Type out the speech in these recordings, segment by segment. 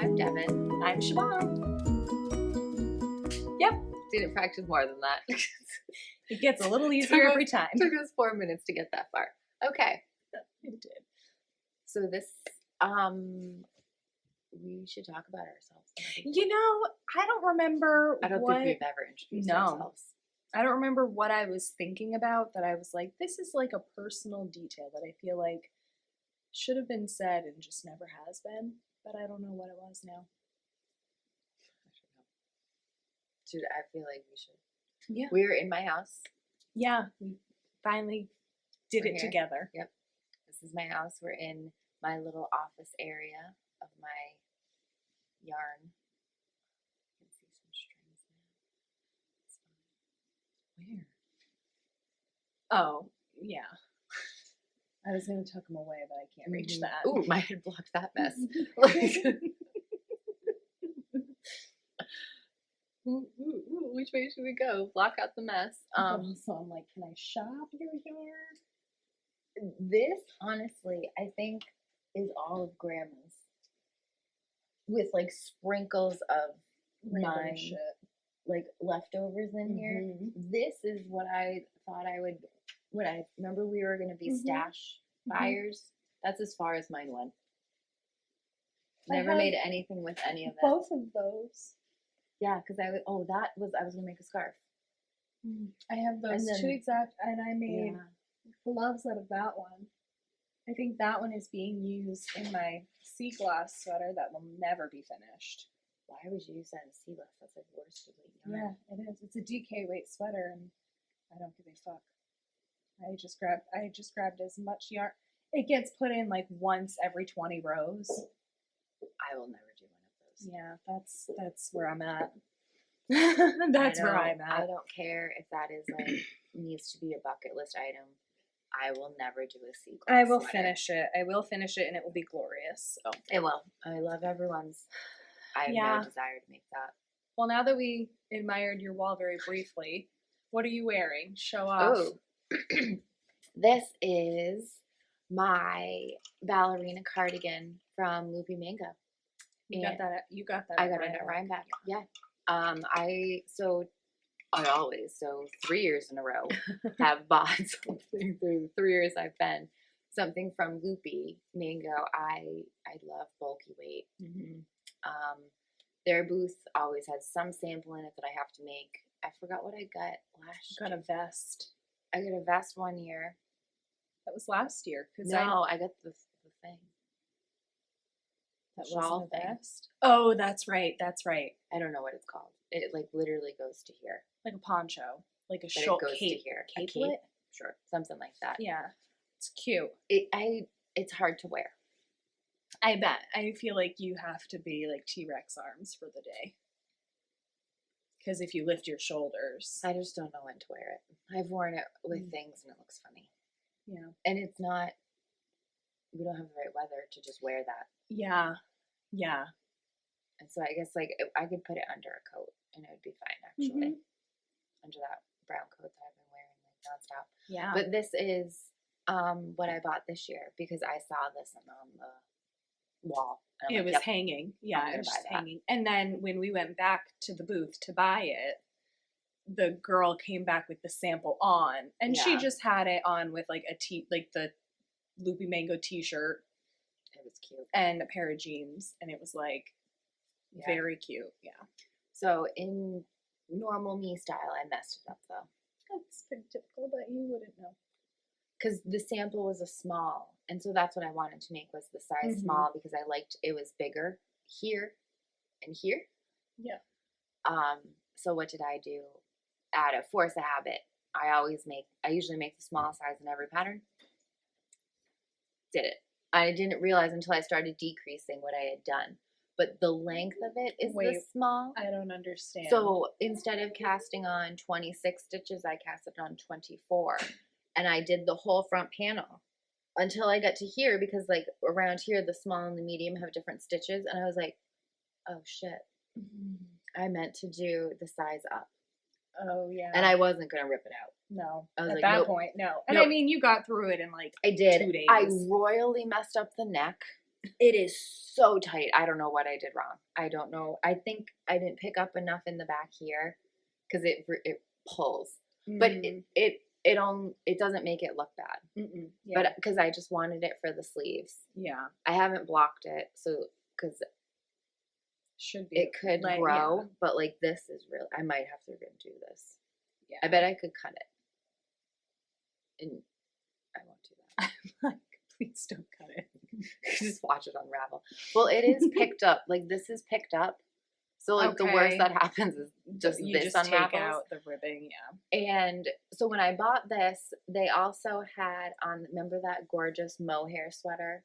I'm Devon. I'm Shawl. Yep. Didn't practice more than that. It gets a little easier every time. Took us 4 minutes to get that far. Okay. It did. So this, we should talk about ourselves. You know, I don't remember I don't think we've ever introduced ourselves. I don't remember what I was thinking about that I was like, this is like a personal detail that I feel like should have been said and just never has been, but I don't know what it was now. Dude, I feel like we should. Yeah. We're in my house. Yeah, we finally did We're it here. together. Yep. This is my house. We're in my little office area of my yarn. You can see some strings now. It's fine. Where? Oh, yeah. I was going to tuck them away, but I can't reach that. Ooh, my head blocked that mess. Which way should we go? Block out the mess. So I'm like, can I shop your yarn? This, honestly, I think is all of Gramma's. With like sprinkles of mine, like leftovers in here. This is what I thought I would, when I remember we were going to be stash buyers. That's as far as mine went. Never made anything with any of it. Both of those. Yeah, because I was going to make a scarf. I have those two exact, and I made gloves out of that one. I think that one is being used in my sea glass sweater that will never be finished. Why would you use that in sea glass? That's like worsted weight yarn. Yeah, it is. It's a DK weight sweater, and I don't give a fuck. I just grabbed as much yarn. It gets put in like once every 20 rows. I will never do one of those. Yeah, that's where I'm at. That's where I'm at. I don't care if that is like needs to be a bucket list item. I will never do a sea glass I will sweater. finish it. I will finish it, and it will be glorious. So. It will. I love everyone's. I have no desire to make that. Well, now that we admired your wall very briefly, what are you wearing? Show off. Oh, this is my Ballerina cardigan from Loopy Mango. You got that. I got it at Rhinebeck. Yeah. I always, 3 years in a row, have bought something through the 3 years I've been. Something from Loopy Mango. I love bulky weight. Their booth always has some sample in it that I have to make. I forgot what I got last year. Got a vest. I got a vest one year. That was last year. No, I got the thing. That Shawl was a thing. vest. Oh, that's right. That's right. I don't know what it's called. It like literally goes to here. Like a poncho. Like a But shawl. it goes to here. A cape? Sure. Something like that. Yeah. It's cute. It's hard to wear. I bet. I feel like you have to be like T-Rex arms for the day. Because if you lift your shoulders. I just don't know when to wear it. I've worn it with things and it looks funny. Yeah. And it's not, we don't have the right weather to just wear that. Yeah. Yeah. And so I guess like I could put it under a coat and it would be fine actually. Under that brown coat that I've been wearing like nonstop. Yeah. But this is what I bought this year because I saw this on the wall. It was hanging. Yeah, it was just hanging. And then when we went back to the booth to buy it, the girl came back with the sample on, and she just had it on with like the Loopy Mango t-shirt. It was cute. And a pair of jeans, and it was like very cute. Yeah. So in normal me style, I messed it up though. That's pretty typical, but you wouldn't know. Because the sample was a small, and so that's what I wanted to make was the size small because I liked it was bigger here and here. Yeah. So what did I do? Out of force of habit, I usually make the small size in every pattern. Did it. I didn't realize until I started decreasing what I had done. But the length of it is this small. I don't understand. So instead of casting on 26 stitches, I casted on 24. And I did the whole front panel until I got to here because like around here, the small and the medium have different stitches. And I was like, oh shit. I meant to do the size up. Oh yeah. And I wasn't going to rip it out. No. I was At like, that nope. point, no. And I mean, you got through it in like I did. 2 days. I royally messed up the neck. It is so tight. I don't know what I did wrong. I don't know. I think I didn't pick up enough in the back here because it pulls, but it doesn't make it look bad. Yeah. But because I just wanted it for the sleeves. Yeah. I haven't blocked it, so because should be it could grow, but like this is real. I might have to redo this. Yeah. I bet I could cut it, and I won't do that. Like, please don't cut it. Just watch it unravel. Well, it is picked up. Like this is picked up. So like the worst that happens is just you this just unravels. take out the ribbing, yeah. And so when I bought this, they also had on. Remember that gorgeous mohair sweater?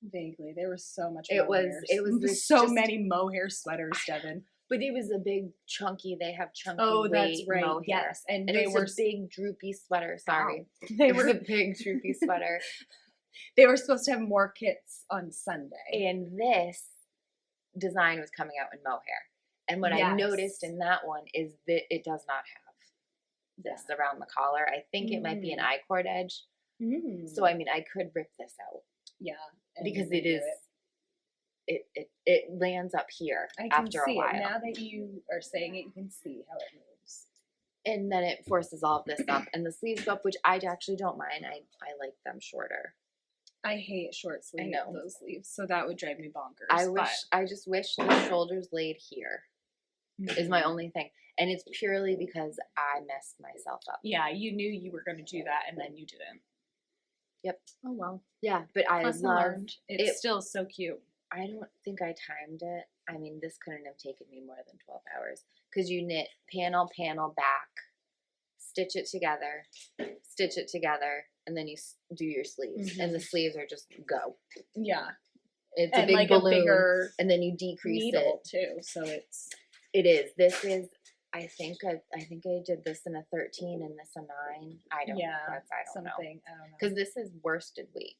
Vaguely, there was so much. It was so many mohair sweaters, Devon. But it was a big chunky. They have chunky. Oh, that's right. Mohair. Yes, and they were a big droopy sweater. Sorry, they were a big droopy sweater. They were supposed to have more kits on Sunday, and this design was coming out in mohair. And what I noticed in that one is that it does not have this around the collar. I think it might be an I-cord edge. So I mean, I could rip this out. Yeah, because it is. It lands up here after a while. Now that you are saying it, you can see how it moves. And then it forces all of this up, and the sleeves go up, which I actually don't mind. I like them shorter. I hate short sleeves. I know those sleeves, so that would drive me bonkers. I just wish the shoulders laid here. Is my only thing, and it's purely because I messed myself up. Yeah, you knew you were going to do that, and then you didn't. Yep. Oh well. Yeah, but I loved it's still so cute. I don't think I timed it. I mean, this couldn't have taken me more than 12 hours because you knit panel, back, stitch it together, and then you do your sleeves. And the sleeves are just go. Yeah. It's a big like balloon, a bigger and then you decrease needle too. So it is. This is. I think I did this in a 13 and this a 9. I don't. Yeah. I don't know. I don't know. Because this is worsted weight.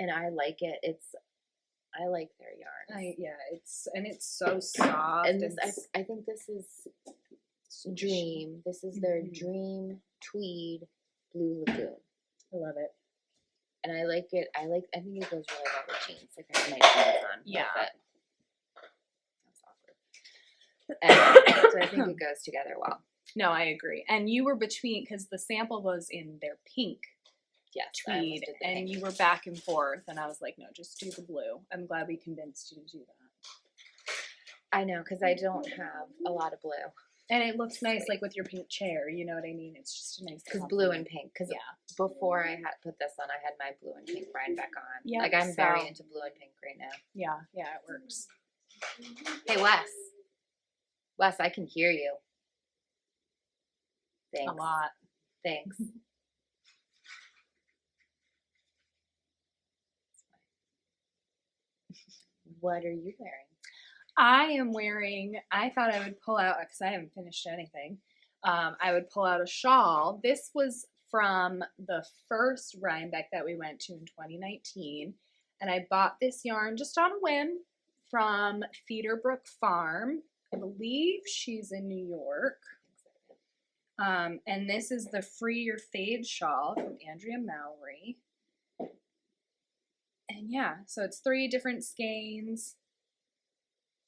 And I like it. I like their yarns. It's so soft. And this, I think this is Dream. This is their Dream Tweed Blue Lagoon. I love it. And I like it. I think it goes really well with jeans. Like I have my jeans on. Yeah. That's awkward. So I think it goes together well. No, I agree. And you were between, because the sample was in their pink. Tweed, and you were back and forth, and I was like, no, just do the blue. I'm glad we convinced you to do that. I know, because I don't have a lot of blue. And it looks nice, like with your pink chair, you know what I mean? It's just a nice because blue and pink, because before I had put this on, I had my blue and pink Rhinebeck on. Yeah, like I'm very into blue and pink right now. Yeah, it works. Hey, Wes, I can hear you. Thanks. A lot. Thanks. What are you wearing? I thought I would pull out, because I haven't finished anything, I would pull out a shawl. This was from the first Rhinebeck that we went to in 2019, and I bought this yarn just on a whim from Feederbrook Farm. I believe she's in New York. And this is the Free Your Fade shawl from Andrea Mowry. And yeah, so it's 3 different skeins.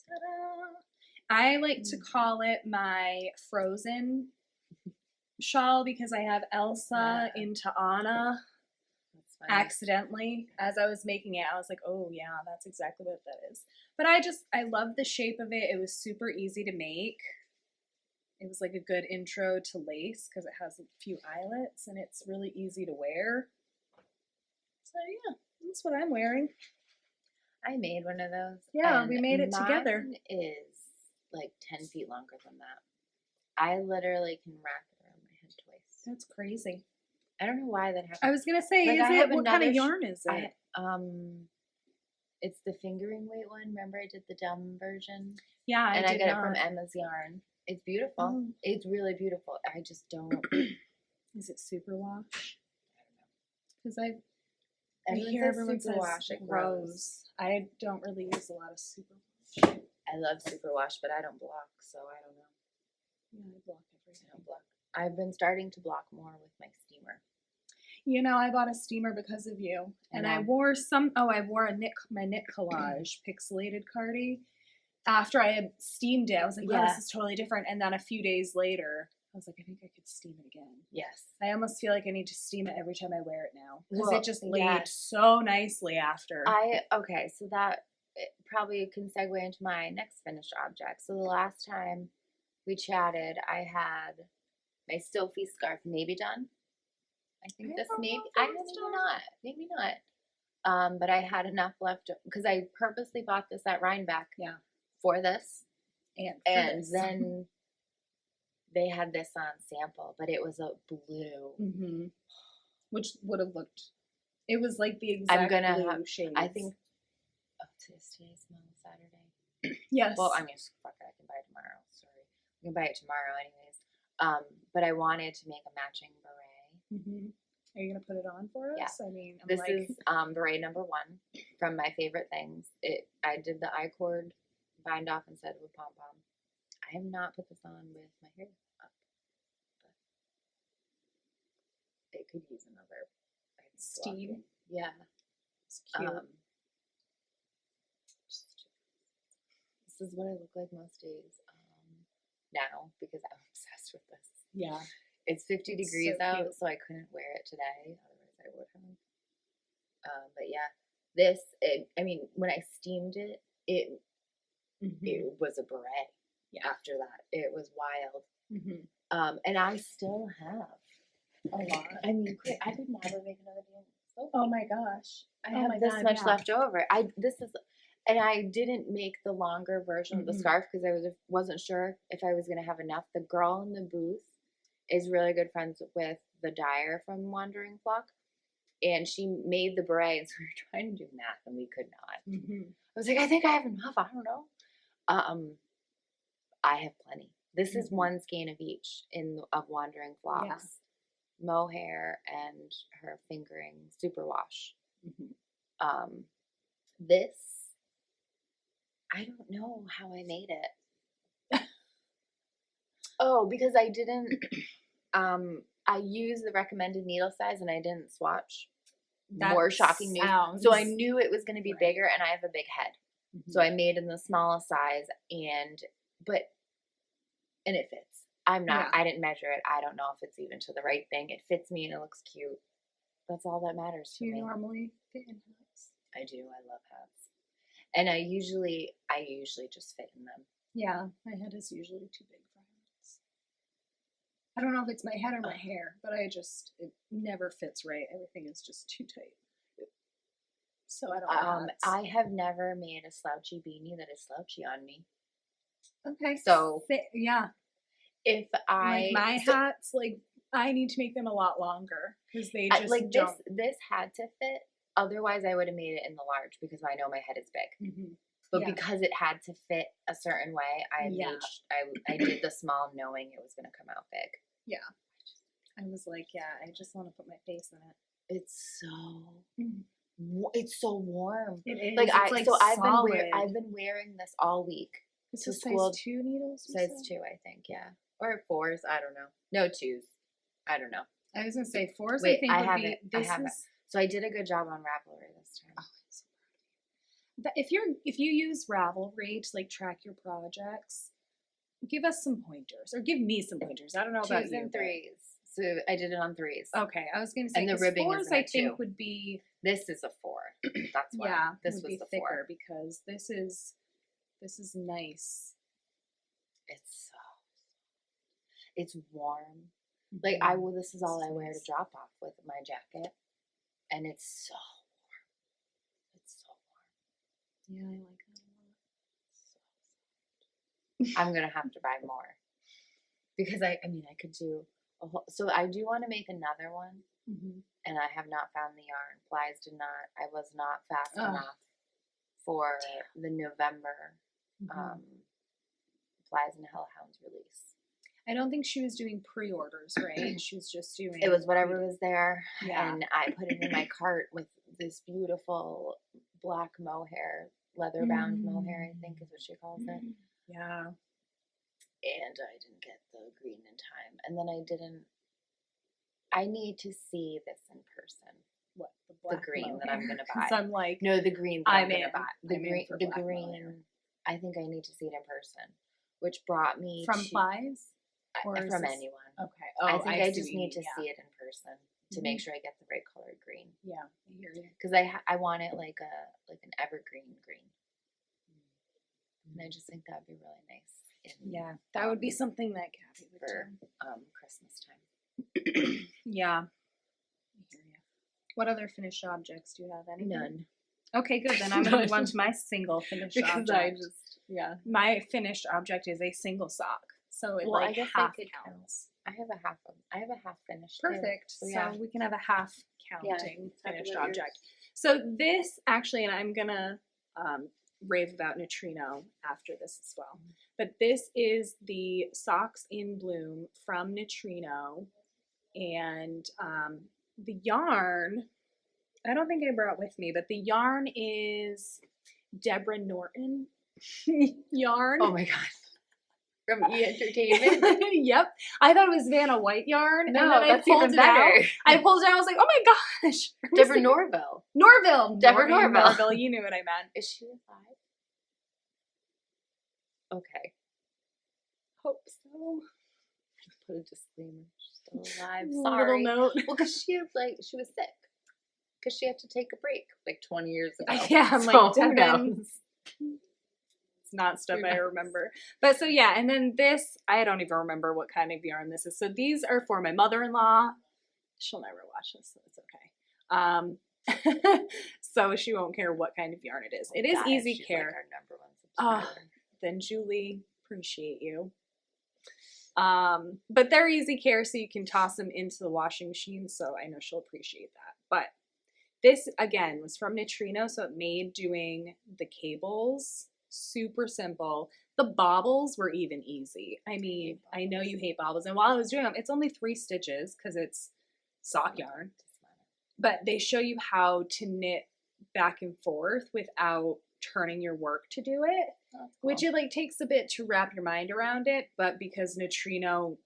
Ta-da! I like to call it my Frozen shawl because I have Elsa into Anna accidentally. As I was making it, I was like, oh yeah, that's exactly what that is. But I love the shape of it. It was super easy to make. It was like a good intro to lace because it has a few eyelets and it's really easy to wear. So yeah. That's what I'm wearing. I made one of those. Yeah, we made it together. Mine is like 10 feet longer than that. I literally can wrap it around my head twice. That's crazy. I don't know why that happened. I was gonna say, what kind of yarn is it? It's the fingering weight one. Remember I did the dumb version? Yeah, I get it from Emma's Yarn. It's beautiful. Oh. It's really beautiful. I just don't. Is it superwash? I don't know. Because I hear everyone says Rose. I don't really use a lot of superwash. I love superwash, but I don't block, so I don't know. Yeah, I block everything. I don't block. I've been starting to block more with my steamer. You know, I bought a steamer because of you. And I wore my knit collage pixelated cardi. After I had steamed it, I was like, wow, this is totally different. And then a few days later, I was like, I think I could steam it again. Yes. I almost feel like I need to steam it every time I wear it now. Because it just laid so nicely after. So that probably can segue into my next finished object. So the last time we chatted, I had my Sophie scarf maybe done. I think maybe not. But I had enough left because I purposely bought this at Rhinebeck for this. And then they had this on sample, but it was a blue. Mm-hmm. Which would have looked, it was like the exact blue shades. I think, today's Saturday. Yes. Well, I mean, fuck it, I can buy it tomorrow. Sorry. I can buy it tomorrow anyways. But I wanted to make a matching beret. Mm-hmm. Are you going to put it on for us? Yeah. I mean, this is beret number 1 from my favorite things. I did the I-cord bind off instead of a pom-pom. I have not put this on with my hair up. But it could use another steam. Yeah. It's cute. This is what I look like most days now because I'm obsessed with this. Yeah. It's 50 degrees out, so I couldn't wear it today. Otherwise, I would have. But yeah, when I steamed it, it was a beret. Yeah. After that, it was wild. Mm-hmm. And I still have a lot. I mean, I could never make another damn Sophie. Oh my gosh! I have this much left over. And I didn't make the longer version of the scarf because I wasn't sure if I was going to have enough. The girl in the booth is really good friends with the dyer from Wandering Flock, and she made the beret, and so we were trying to do math, and we could not. Mm-hmm. I was like, I think I have enough. I don't know. I have plenty. This is one skein of each of Wandering Flock's mohair and her fingering superwash. Mm-hmm. This, I don't know how I made it. Oh, because I didn't. I used the recommended needle size and I didn't swatch. More shocking news. So I knew it was going to be bigger, and I have a big head, so I made in the smallest size, and it fits. I didn't measure it. I don't know if it's even to the right thing. It fits me and it looks cute. That's all that matters to me. Do you normally fit in hats? I do. I love hats, and I usually just fit in them. Yeah, my head is usually too big for hats. I don't know if it's my head or my hair, but it never fits right. Everything is just too tight. So I don't know. I have never made a slouchy beanie that is slouchy on me. Okay. So yeah. If my hats, I need to make them a lot longer because they just don't. This had to fit. Otherwise, I would have made it in the large because I know my head is big. Mm-hmm. But because it had to fit a certain way, I did the small knowing it was going to come out big. Yeah. I was like, I just want to put my face in it. It's so warm. It is. I've been wearing this all week. It's a size 2 needles? Size 2, I think, yeah. Or 4s, I don't know. No, 2s. I don't know. I was going to say 4s, Wait, I think would be... I have it. So I did a good job on Raveler this time. Oh, I'm so proud of you. If you use Ravelry to track your projects, give us some pointers. Or give me some pointers. I don't know about 2s and 3s. So I did it on 3s. Okay, I was going to say, and the ribbing 4s, is I think, would be... This is a 4. That's why. Yeah, this would was be the thicker 4. because this is nice. It's warm. Mm-hmm. This is all I wear to drop off with my jacket. And it's so warm. It's so warm. Yeah, I like that a lot. I'm going to have to buy more. Because I could do a whole, so I do want to make another one. Mm-hmm. And I have not found the yarn. I was not fast enough for the November Flies and Hellhounds release. I don't think she was doing pre-orders, right? She was just doing... It was whatever was there. Yeah. And I put it in my cart with this beautiful black mohair, leather-bound mohair, I think is what she calls it. Yeah. And I didn't get the green in time. And then I need to see this in person. What, The green that I'm gonna buy. So I'm like, no, the green that I'm gonna buy. The green. The green. Mohair. I think I need to see it in person, which brought me from Flies or from anyone. Okay. Oh, I think I just need to see it in person to make sure I get the right colored green. Yeah, I hear you. Because I want it like an evergreen green, and I just think that'd be really nice. Yeah, that would be something that Kathy would for do. Christmas time. Yeah. What other finished objects do you have? Any? None. Okay, good. Then I'm going to move on to my single finished object. My finished object is a single sock. So it I guess half counts. I have a half finished. Perfect. Too. So we can have a half counting finished object. So this actually, and I'm going to rave about Neutrino after this as well. But this is the Socks in Bloom from Neutrino. And the yarn, I don't think I brought with me, but the yarn is Deborah Norton yarn. Oh my god. From E! Entertainment? Yep. I thought it was Vanna White yarn. No, and then that's even better. I pulled it out. I was like, oh my gosh. Deborah Norville. Deborah Norville. Norville. You knew what I meant. Is she alive? Okay. Hope so. Just put a disclaimer. She's still alive. A Sorry. little note. Well, because she was sick. Because she had to take a break like 20 years ago. Yeah, I'm so like, Devon. It's not stuff I remember. But so yeah, and then this, I don't even remember what kind of yarn this is. So these are for my mother-in-law. She'll never watch this, so it's okay. So she won't care what kind of yarn it is. It is Easy she's Care. Like our number one subscriber. Then Julie, appreciate you. But they're Easy Care, so you can toss them into the washing machine. So I know she'll appreciate that. But this again was from Neutrino, so it made doing the cables super simple. The bobbles were even easy. I mean, I know you hate bobbles, and while I was doing them, it's only 3 stitches because it's sock yarn. But they show you how to knit back and forth without turning your work to do it, which it like takes a bit to wrap your mind around it. But because Neutrino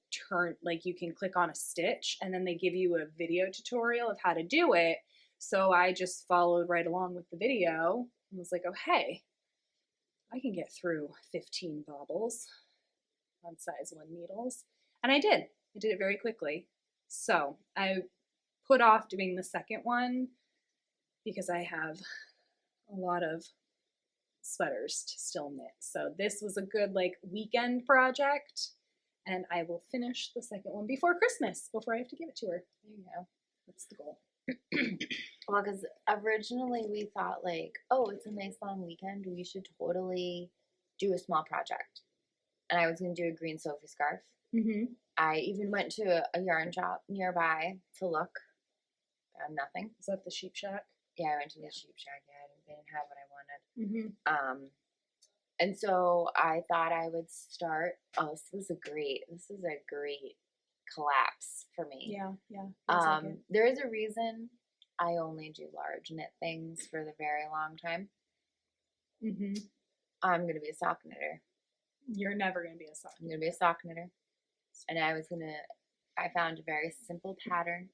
you can click on a stitch and then they give you a video tutorial of how to do it. So I just followed right along with the video and was like, oh, hey, I can get through 15 bobbles on size 1 needles. And I did. I did it very quickly. So I put off doing the second one because I have a lot of sweaters to still knit. So this was a good weekend project, and I will finish the second one before Christmas, before I have to give it to her. There you go. That's the goal. Well, because originally we thought oh, it's a nice long weekend. We should totally do a small project. And I was going to do a green Sophie scarf. Mm-hmm. I even went to a yarn shop nearby to look. Found nothing. Is that the Sheep Shack? Yeah, I went to the Sheep Shack. Yeah, they didn't have what I wanted. Mm-hmm. And so I thought I would start. Oh, this is a great collapse for me. Yeah. There is a reason I only do large knit things for the very long time. Mm-hmm. I'm going to be a sock knitter. You're never going to be a sock I'm going to be a sock knitter. And I found a very simple pattern,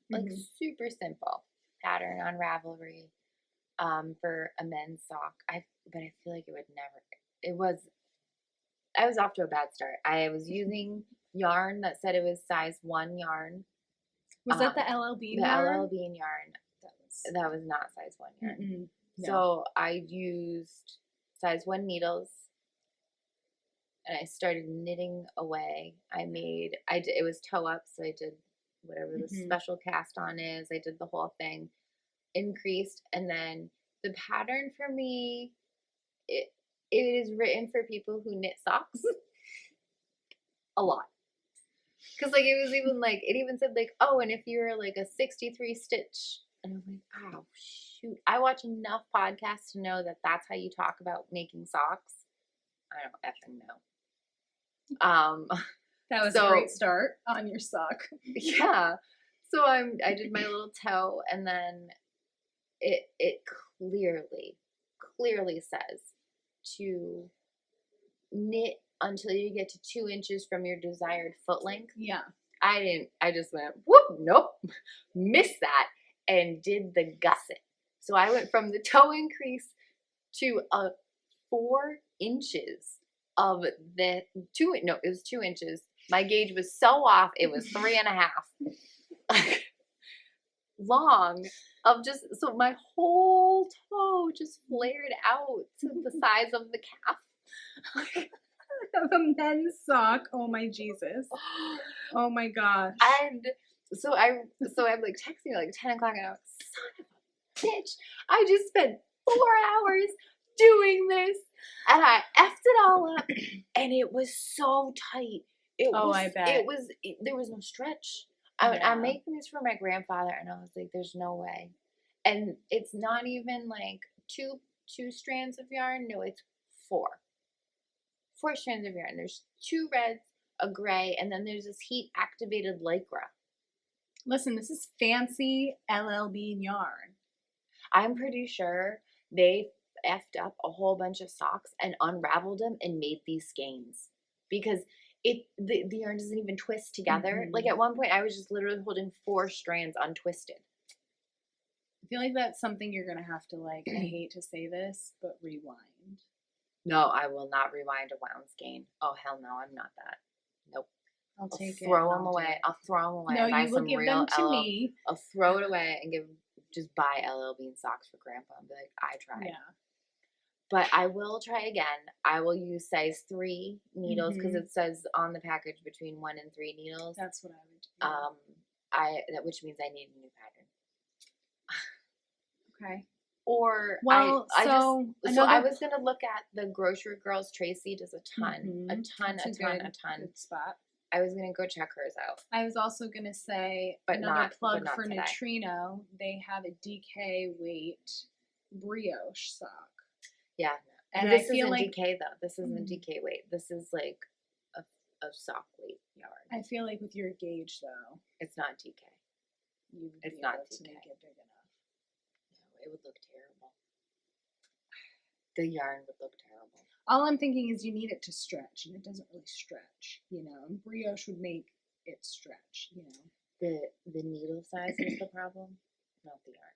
super simple pattern on Ravelry for a men's sock. But I feel like I was off to a bad start. I was using yarn that said it was size 1 yarn. Was that the LL Bean yarn? The LL Bean yarn. That was not size 1 yarn. Mm-mm. No. So I used size 1 needles, and I started knitting away. It was toe up, so I did whatever the special cast on is. I did the whole thing, increased, and then the pattern for me, it is written for people who knit socks a lot. Because it even said oh, and if you're a 63 stitch, and I'm like, oh shoot, I watch enough podcasts to know that that's how you talk about making socks. I don't effing know. That was a great start on your sock. Yeah. So I did my little toe, and then it clearly says to knit until you get to 2 inches from your desired foot length. Yeah. I just went, whoop, nope, missed that. and did the gusset. So I went from the toe increase to 4 inches of the it was 2 inches. My gauge was so off, it was 3.5 long of just, so my whole toe just flared out to the size of the calf. Of a men's sock. Oh my Jesus. Oh my gosh. And so I'm like texting her like 10 o'clock and I was like, son of a bitch, I just spent 4 hours doing this and I effed it all up and it was so tight. I bet. There was no stretch. I'm making this for my grandfather and I was like, there's no way. And it's not even like two strands of yarn. No, it's 4 strands of yarn. There's 2 reds, a gray, and then there's this heat activated lycra. Listen, this is fancy LL Bean yarn. I'm pretty sure they effed up a whole bunch of socks and unraveled them and made these skeins because the yarn doesn't even twist together. Like at one point I was just literally holding 4 strands untwisted. I feel like that's something you're gonna have to, like, I hate to say this, but rewind. No, I will not rewind a wound skein. Oh hell no, I'm not that. Nope. I'll throw them away. I'll throw them away. No, buy you will some give real them to me. I'll throw it away and just buy LL Bean socks for Grandpa and be like, I tried. Yeah. But I will try again. I will use size 3 needles because it says on the package between 1 and 3 needles. That's what I would do. Which means I need a new pattern. Okay. Or well, I was gonna look at the Grocery Girls. Tracy does a ton. Good spot. I was gonna go check hers out. I was also gonna say plug for today. Neutrino. They have a DK weight brioche sock. Yeah, and this I feel isn't like DK though. This isn't DK weight. This is like a sock weight yarn. I feel like with your gauge though, it's not DK. It's not to make it big enough. It would look terrible. The yarn would look terrible. All I'm thinking is you need it to stretch, and it doesn't really stretch, you know. And brioche would make it stretch, you know. The needle size is the problem, not the yarn.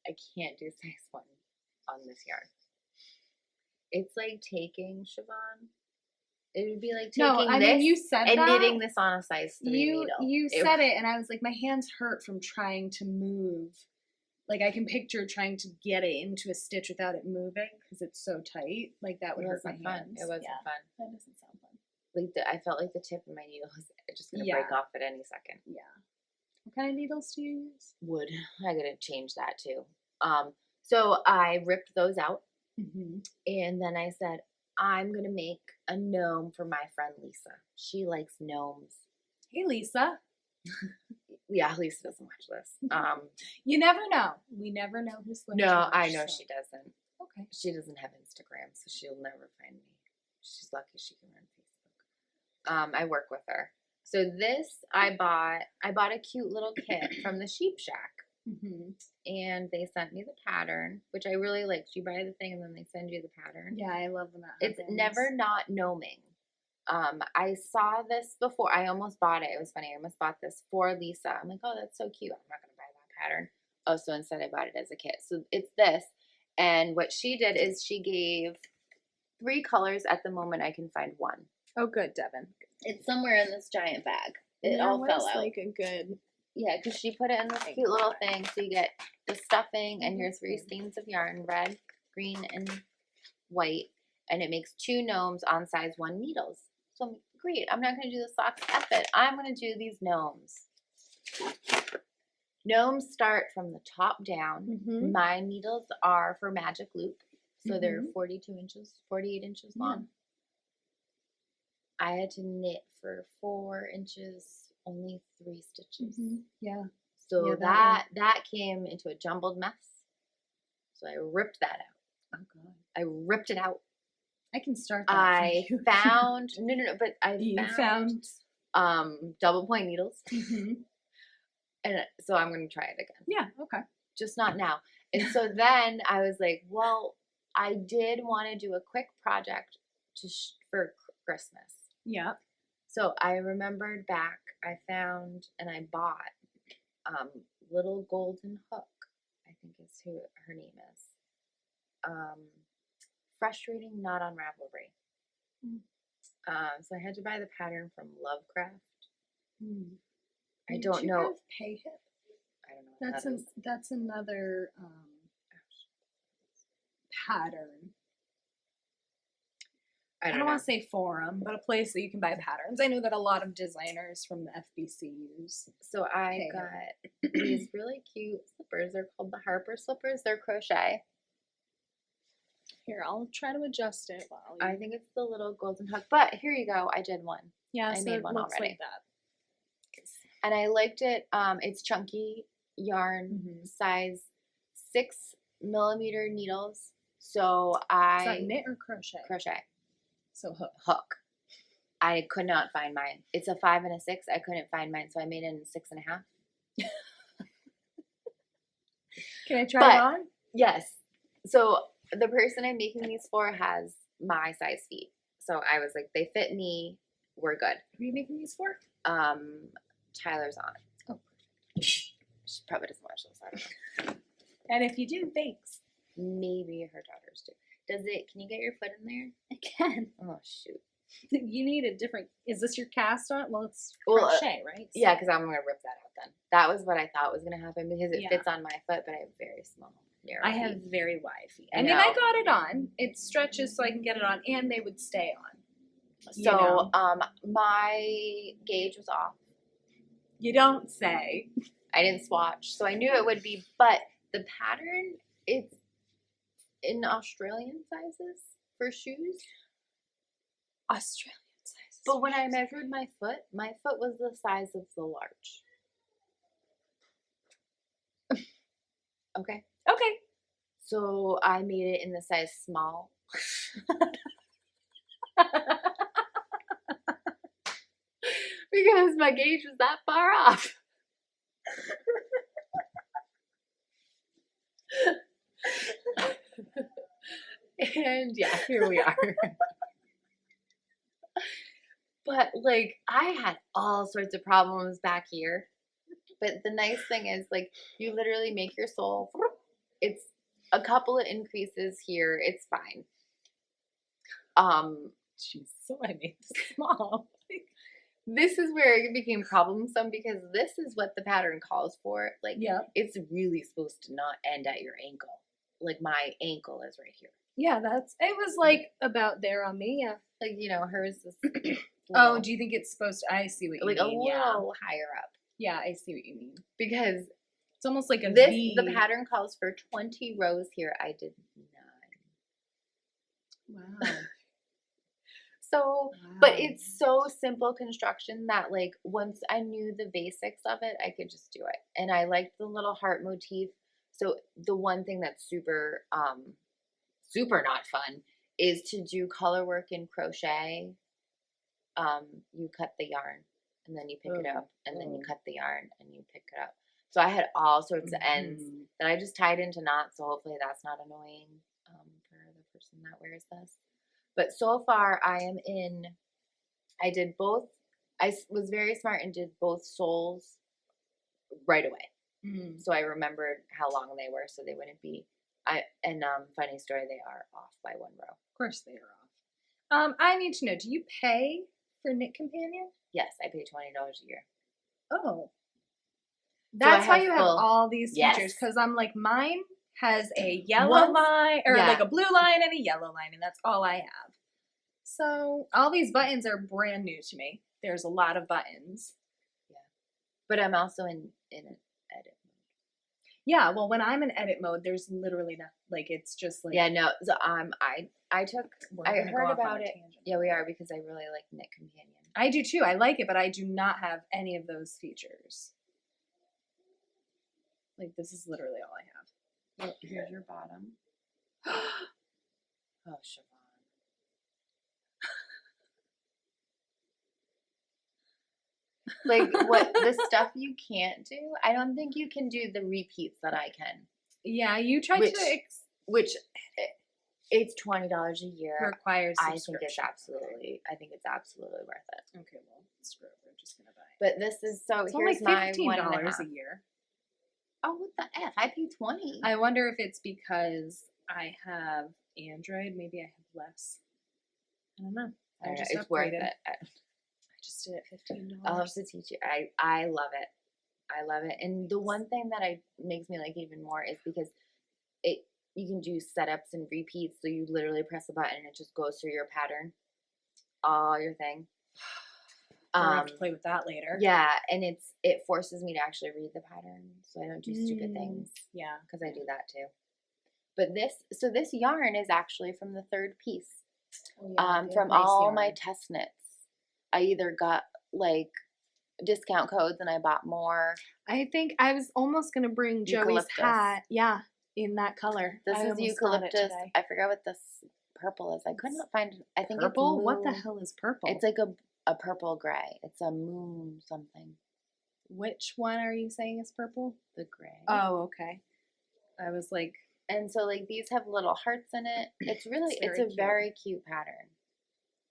I can't do size 1 on this yarn. It's like taking, Siobhan. It would be like taking this you said and that, knitting this on a size 3 needle. You said it, and I was like, my hands hurt from trying to move. Like, I can picture trying to get it into a stitch without it moving because it's so tight. Like, that would hurt my hands. It wasn't fun. That doesn't sound fun. Like, I felt like the tip of my needle was just going to break off at any second. Yeah. What kind of needles do you use? Wood. I got to change that, too. So I ripped those out. And then I said, I'm going to make a gnome for my friend Lisa. She likes gnomes. Hey, Lisa. Yeah, Lisa doesn't watch this. You never know. We never know who's listening. No, I know she doesn't. Okay. She doesn't have Instagram, so she'll never find me. She's lucky she can run Facebook. I work with her. So this I bought a cute little kit from the Sheep Shack. And they sent me the pattern, which I really liked. You buy the thing and then they send you the pattern. Yeah, I love them. It's never not gnoming. I saw this before. I almost bought it. It was funny. I almost bought this for Lisa. I'm like, oh, that's so cute. I'm not going to buy that pattern. Oh, so instead I bought it as a kit. So it's this. And what she did is she gave 3 colors. At the moment, I can find 1. Oh, good, Devon. It's somewhere in this giant bag. It all fell out. Like a good... Yeah, because she put it in this cute little thing. So you get the stuffing and your 3 skeins of yarn, red, green, and white. And it makes 2 gnomes on size 1 needles. So I'm like, great. I'm not going to do the socks. F it. I'm going to do these gnomes. Gnomes start from the top down. My needles are for magic loop. So they're 48 inches long. I had to knit for 4 inches, only 3 stitches. Yeah. So that came into a jumbled mess. So I ripped that out. Oh, God. I ripped it out. I can start that. I found but I found double point needles. And so I'm going to try it again. Yeah, okay. Just not now. And so then I was like, well, I did want to do a quick project for Christmas. Yeah. So I remembered back, I found and I bought Little Golden Hook, I think is who her name is. Frustrating, not on Ravelry. So I had to buy the pattern from Lovecraft. I don't know. Have Pay Hip? I don't know. What that's another pattern. I don't want to say forum, but a place that you can buy patterns. I know that a lot of designers from the FBC use. So I got these really cute slippers. They're called the Harper slippers. They're crochet. Here, I'll try to adjust it. I think it's the Little Golden Hook. But here you go. I did one. Yeah, I so made it one looks already. like that. And I liked it. It's chunky yarn, size 6mm needles. So Is that knit or crochet? Crochet. So Hook. I could not find mine. It's a 5 and a 6. I couldn't find mine, so I made it in 6.5. Can I try it on? Yes. So the person I'm making these for has my size feet. So I was like, they fit me. We're good. Who are you making these for? Tyler's on. Oh. She probably doesn't watch this. I don't know. And if you do, thanks. Maybe her daughters do. Can you get your foot in there? I can. Oh, shoot. You need a different, is this your cast on? Well, it's crochet, right? Yeah, because I'm going to rip that out then. That was what I thought was going to happen because it fits on my foot, but I have very small, narrow feet. I have very wide feet. I mean, I got it on. It stretches so I can get it on, and they would stay on. So, my gauge was off. You don't say. I didn't swatch, so I knew it would be, but the pattern, it's in Australian sizes for shoes. Australian sizes. But when I measured my foot was the size of the large. Okay. Okay. So I made it in the size small. Because my gauge was that far off. And yeah, here we are. But like, I had all sorts of problems back here. But the nice thing is, like, you literally make your sole. It's a couple of increases here. It's fine. Jeez, so I made this small. This is where it became troublesome because this is what the pattern calls for. Like, it's really supposed to not end at your ankle. Like, my ankle is right here. Yeah, it was like about there on me, yeah. Like, you know, hers is. Oh, do you think it's supposed to? I see what you mean. Like, a little higher up. Yeah, I see what you mean. Because it's almost like a V. The pattern calls for 20 rows here. I did 9. Wow. So, but it's so simple construction that, like, once I knew the basics of it, I could just do it. And I liked the little heart motif. So the one thing that's super, super not fun is to do color work in crochet. You cut the yarn and then you pick it up and then you cut the yarn and you pick it up. So I had all sorts of ends that I just tied into knots. So hopefully that's not annoying for the person that wears this. But so far I did both. I was very smart and did both soles right away. So I remembered how long they were so they wouldn't be. Funny story, they are off by 1 row. Of course they are off. I need to know, do you pay for Knit Companion? Yes, I pay $20 a year. Oh. That's why you have all these features. Yes. Because I'm like, mine has a yellow line, or like a blue line and a yellow line, and that's all I have. So all these buttons are brand new to me. There's a lot of buttons. Yeah. But I'm also in an edit mode. Yeah, well, when I'm in edit mode, there's literally not, like, it's just like... Yeah, no, so I heard about it. Tangent. Yeah, we are, because I really like Knit Companion. I do too. I like it, but I do not have any of those features. Like, this is literally all I have. Well, here's your bottom. Oh, Siobhan. Like, what the stuff you can't do, I don't think you can do the repeats that I can. Yeah, you tried to... It's $20 a year. Requires I think it's absolutely worth it. Okay, well, screw it. We're just going to buy it. But this is, so it's here's only my $15 a year. Oh, what the F? I paid $20. I wonder if it's because I have Android. Maybe I have less. I don't know. It's worth it. I just did it $15. I'll have to teach you. I love it. I love it. And the one thing that makes me like it even more is because you can do setups and repeats. So you literally press a button and it just goes through your pattern, all your thing. I'll have to play with that later. Yeah, and it forces me to actually read the pattern, so I don't do stupid things. Yeah, because I do that too. But this yarn is actually from the third piece. From all yarn. My test knits. I either got like discount codes and I bought more. I think I was almost gonna bring Joey's hat. Yeah, in that color. This is eucalyptus. I forgot what this purple is. I could not find. I think purple. It's what the hell is purple? It's like a purple gray. It's a moon something. Which one are you saying is purple? The gray. Oh, okay. I was like, and so like these have little hearts in it. It's really it's a very cute pattern.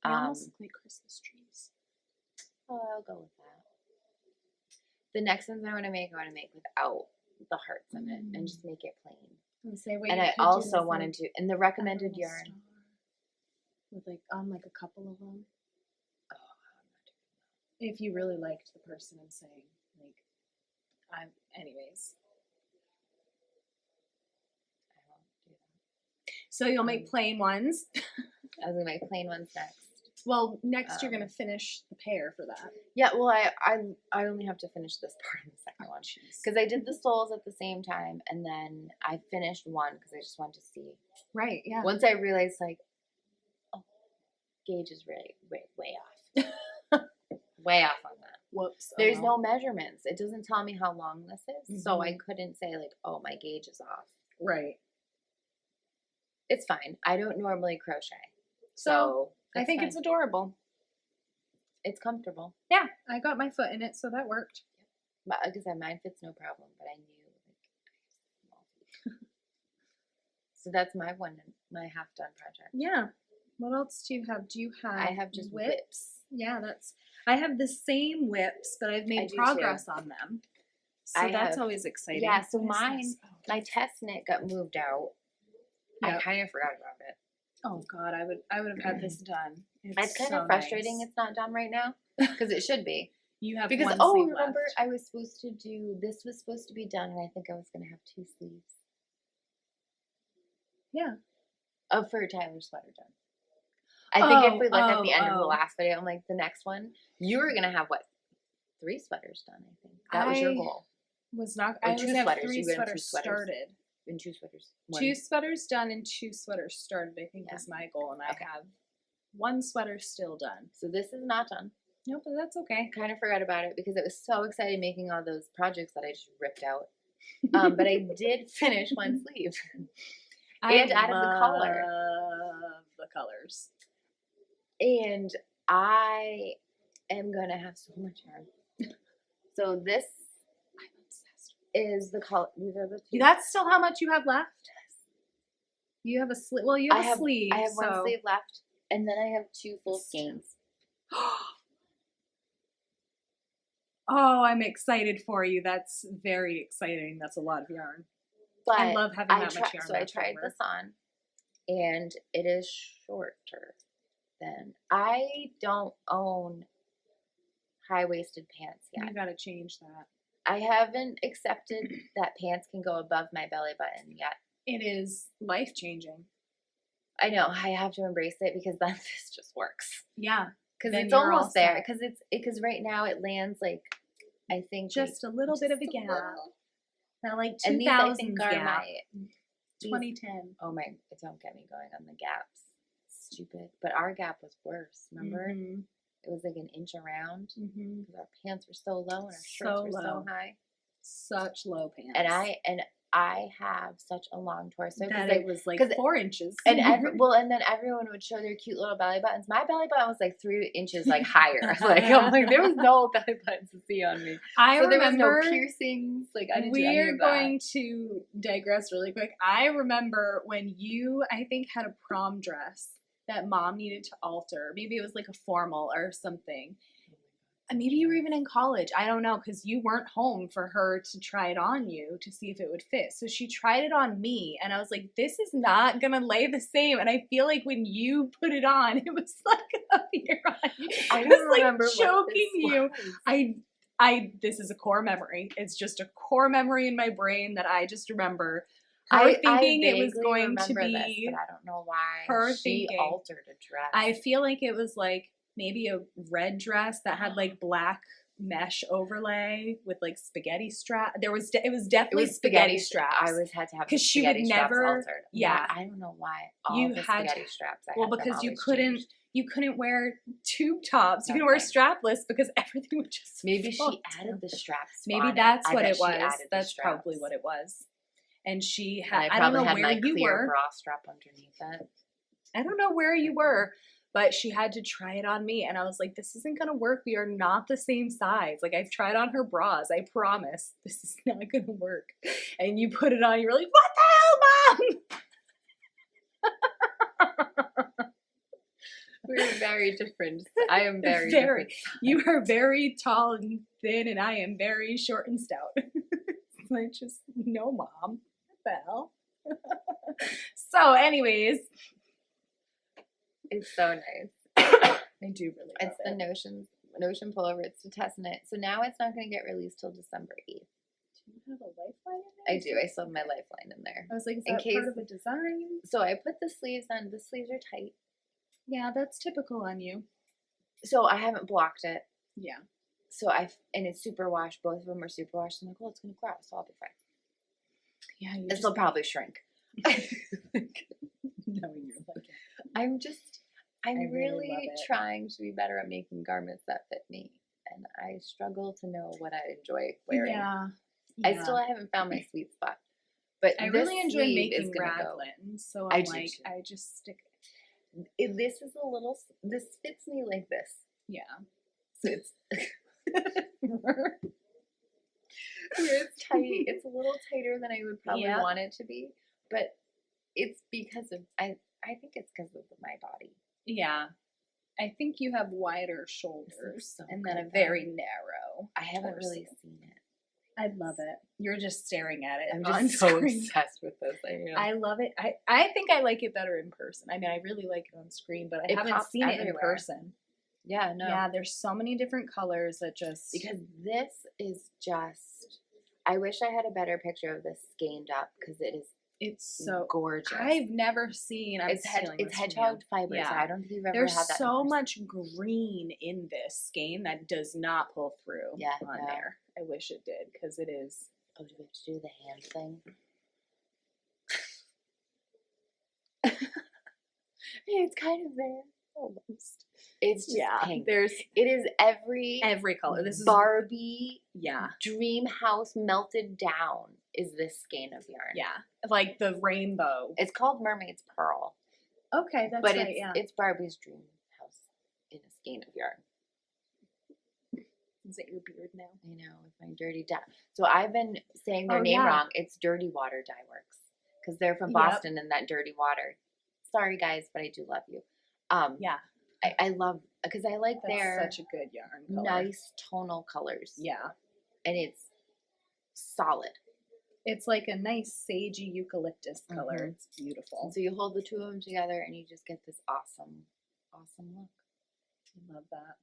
They almost look like Christmas trees. Oh, I'll go with that. The next ones I want to make without the hearts in it and just make it plain. And I also wanted to, in the recommended yarn, with like on like a couple of them. If you really liked the person I'm saying, like, anyways. I won't do that. So you'll make plain ones. I was gonna make plain ones next. Well, next you're gonna finish the pair for that. Yeah, well, I only have to finish this part in the second one because I did the soles at the same time, and then I finished one because I just wanted to see. Right. Yeah. Once I realized, like, oh, gauge is really way off. Way off on that. Whoops. There's no measurements. It doesn't tell me how long this is, so I couldn't say like, oh, my gauge is off. Right. It's fine. I don't normally crochet, so I think it's adorable. It's comfortable. Yeah, I got my foot in it, so that worked. But like I said, mine fits no problem. But I knew like small feet. So that's my half done project. Yeah. What else do you have? Do you have? I have just whips. Yeah, I have the same whips, but I've made progress on them. So that's always exciting. Yeah, so my test knit got moved out. Yep. I kind of forgot about it. Oh God, I would have had this done. It's kind of frustrating it's not done right now because it should be. You have because one remember left. I was supposed to do this was supposed to be done and I think I was going to have 2 sleeves. Yeah. For Tyler's sweater done. I think if we look at the end of the last video, I'm like, the next one, you were going to have, 3 sweaters done, I think. That was your goal. I was going to have 3 sweaters started. And 2 sweaters. 2 sweaters done and 2 sweaters started, I think is my goal. And I have 1 sweater still done. So this is not done. No, but that's okay. I kind of forgot about it because it was so exciting making all those projects that I just ripped out. But I did finish 1 sleeve. And added the color. The colors. And I am going to have so much yarn. So this is the color. These are the 2. That's still how much you have left? You have a sleeve. Well, you have a sleeve. I have 1 sleeve left. And then I have 2 full skeins. Oh, I'm excited for you. That's very exciting. That's a lot of yarn. But I love having that much yarn. So I tried this on, and it is shorter than. I don't own high-waisted pants yet. You got to change that. I haven't accepted that pants can go above my belly button yet. It is life-changing. I know. I have to embrace it because then this just works. Yeah. Because it's almost there. Because right now it lands like, I think. Just a little bit of a gap. Now, like 2000 and these, I think, are gap. my 2010. Oh my! Don't get me going on the gaps. Stupid. But our gap was worse. Remember? Mm-hmm. It was like an inch around. Mm-hmm. Because our pants were so low and our shirts were so high. Such low pants. And I have such a long torso that it was like 4 inches. And then everyone would show their cute little belly buttons. My belly button was like 3 inches like higher. I'm like there was no belly buttons to see on me. There was no piercings. Like I didn't do any of that. We're going to digress really quick. I remember when you, I think, had a prom dress that Mom needed to alter. Maybe it was like a formal or something. Maybe you were even in college. I don't know, because you weren't home for her to try it on you to see if it would fit. So she tried it on me, and I was like, this is not going to lay the same. And I feel like when you put it on, it was like up here on you. I It don't was remember like what choking this you. was. This is a core memory. It's just a core memory in my brain that I just remember her thinking it was going to be. This, but I don't know why. Her she thinking. altered a dress. I feel like it was like maybe a red dress that had like black mesh overlay with like spaghetti strap. It was definitely spaghetti straps. I always had to have because she would never. altered. Yeah, I don't know why. All you the had spaghetti straps. Well, because you couldn't. Changed. You couldn't wear tube tops. You couldn't wear strapless because everything would just. Maybe she added the straps. Maybe that's what it was. That's probably what it was. And she had. I don't know where you were. Bra strap underneath it. I don't know where you were. But she had to try it on me. And I was like, this isn't going to work. We are not the same size. Like, I've tried on her bras. I promise. This is not going to work. And you put it on. You were like, what the hell, Mom? We're very different. I am very different. You are very tall and thin. And I am very short and stout. I just, no, Mom. What the hell? So, anyways. It's so nice. I do really love It's the Notion pullover. It's to test knit. So now it's not going to get released till December 8th. Do you have a lifeline in there? I do. I still have my lifeline in there. I was like, is that part of the design? So I put the sleeves on. The sleeves are tight. Yeah, that's typical on you. So I haven't blocked it. Yeah. So and it's super washed. Both of them are super washed. I'm like, well, it's going to cross, so I'll be fine. Yeah. This will probably shrink. Knowing you're like, I'm really trying to be better at making garments that fit me, and I struggle to know what I enjoy wearing. Yeah. I haven't found my sweet spot, but I really enjoy making raglan, so I just stick. This fits me like this. Yeah. So it's it's tight. It's a little tighter than I would probably want it to be, but it's because of I think it's because of my body. Yeah. I think you have wider shoulders and then a very narrow. I haven't really seen it. I love it. You're just staring at it. I'm just so obsessed with this. I love it. I think I like it better in person. I mean, I really like it on screen, but I haven't seen it in person. Yeah, no. Yeah, there's so many different colors that just... Because this is just... I wish I had a better picture of this skeined up, because it's so gorgeous. I've never seen... It's hedgehog fibers. Yeah. I don't think you've ever had that. There's so much green in this skein that does not pull through on there. I wish it did, because it is... Oh, do we have to do the hand thing? Yeah, it's kind of there. Almost. It's just pink. It is every color. This is Barbie. Yeah. Dream house melted down is this skein of yarn. Yeah. Like the rainbow. It's called Mermaid's Pearl. Okay, that's right. But it's Barbie's dream house in a skein of yarn. Is that your beard now? I know, with my dirty dye. So I've been saying their name wrong. It's Dirty Water Dye Works, because they're from Boston and that dirty water. Sorry guys, but I do love you. Yeah. I love, because I like their such a good yarn color. Nice tonal colors. Yeah. And it's solid. It's like a nice sagey eucalyptus color. Mm-hmm. It's beautiful. And so you hold the two of them together and you just get this awesome look. I love that.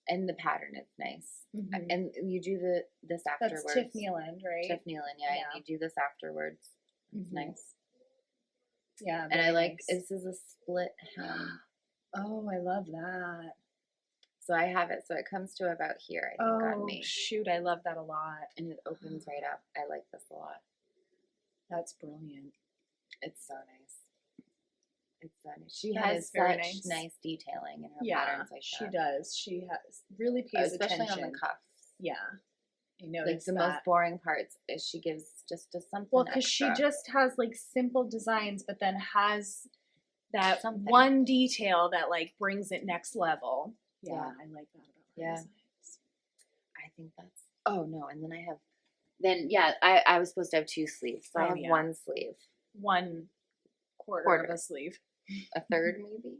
And the pattern is nice. Mm-hmm. And you do this afterwards. That's Tiff Nealand, right? Tiff Nealand, yeah. And you do this afterwards. It's nice. Yeah. And I like, this is a split hem. Oh, I love that. So I have it. So it comes to about here, I think, on me. Shoot. I love that a lot. And it opens right up. I like this a lot. That's brilliant. It's so nice. It's so nice. She has such nice detailing in her patterns like that. She does. She has really pays attention. Especially on the cuffs. Yeah. I know. Like the most boring parts is she gives just something. Well, because she just has like simple designs, but then has that one detail that like brings it next level. Yeah, I like that about her designs. I think that's. Oh no, and then I have. I was supposed to have two sleeves, so I have one sleeve. 1/4 of a sleeve. A third, maybe.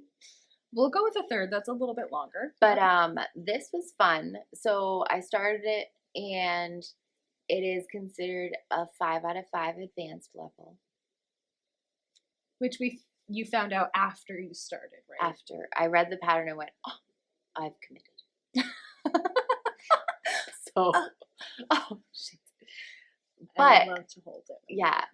We'll go with a third. That's a little bit longer. But this was fun. So I started it, and it is considered a 5 out of 5 advanced level. Which you found out after you started, right? After I read the pattern and went, oh, I've committed. So, oh shit. But I love to hold it. Yeah,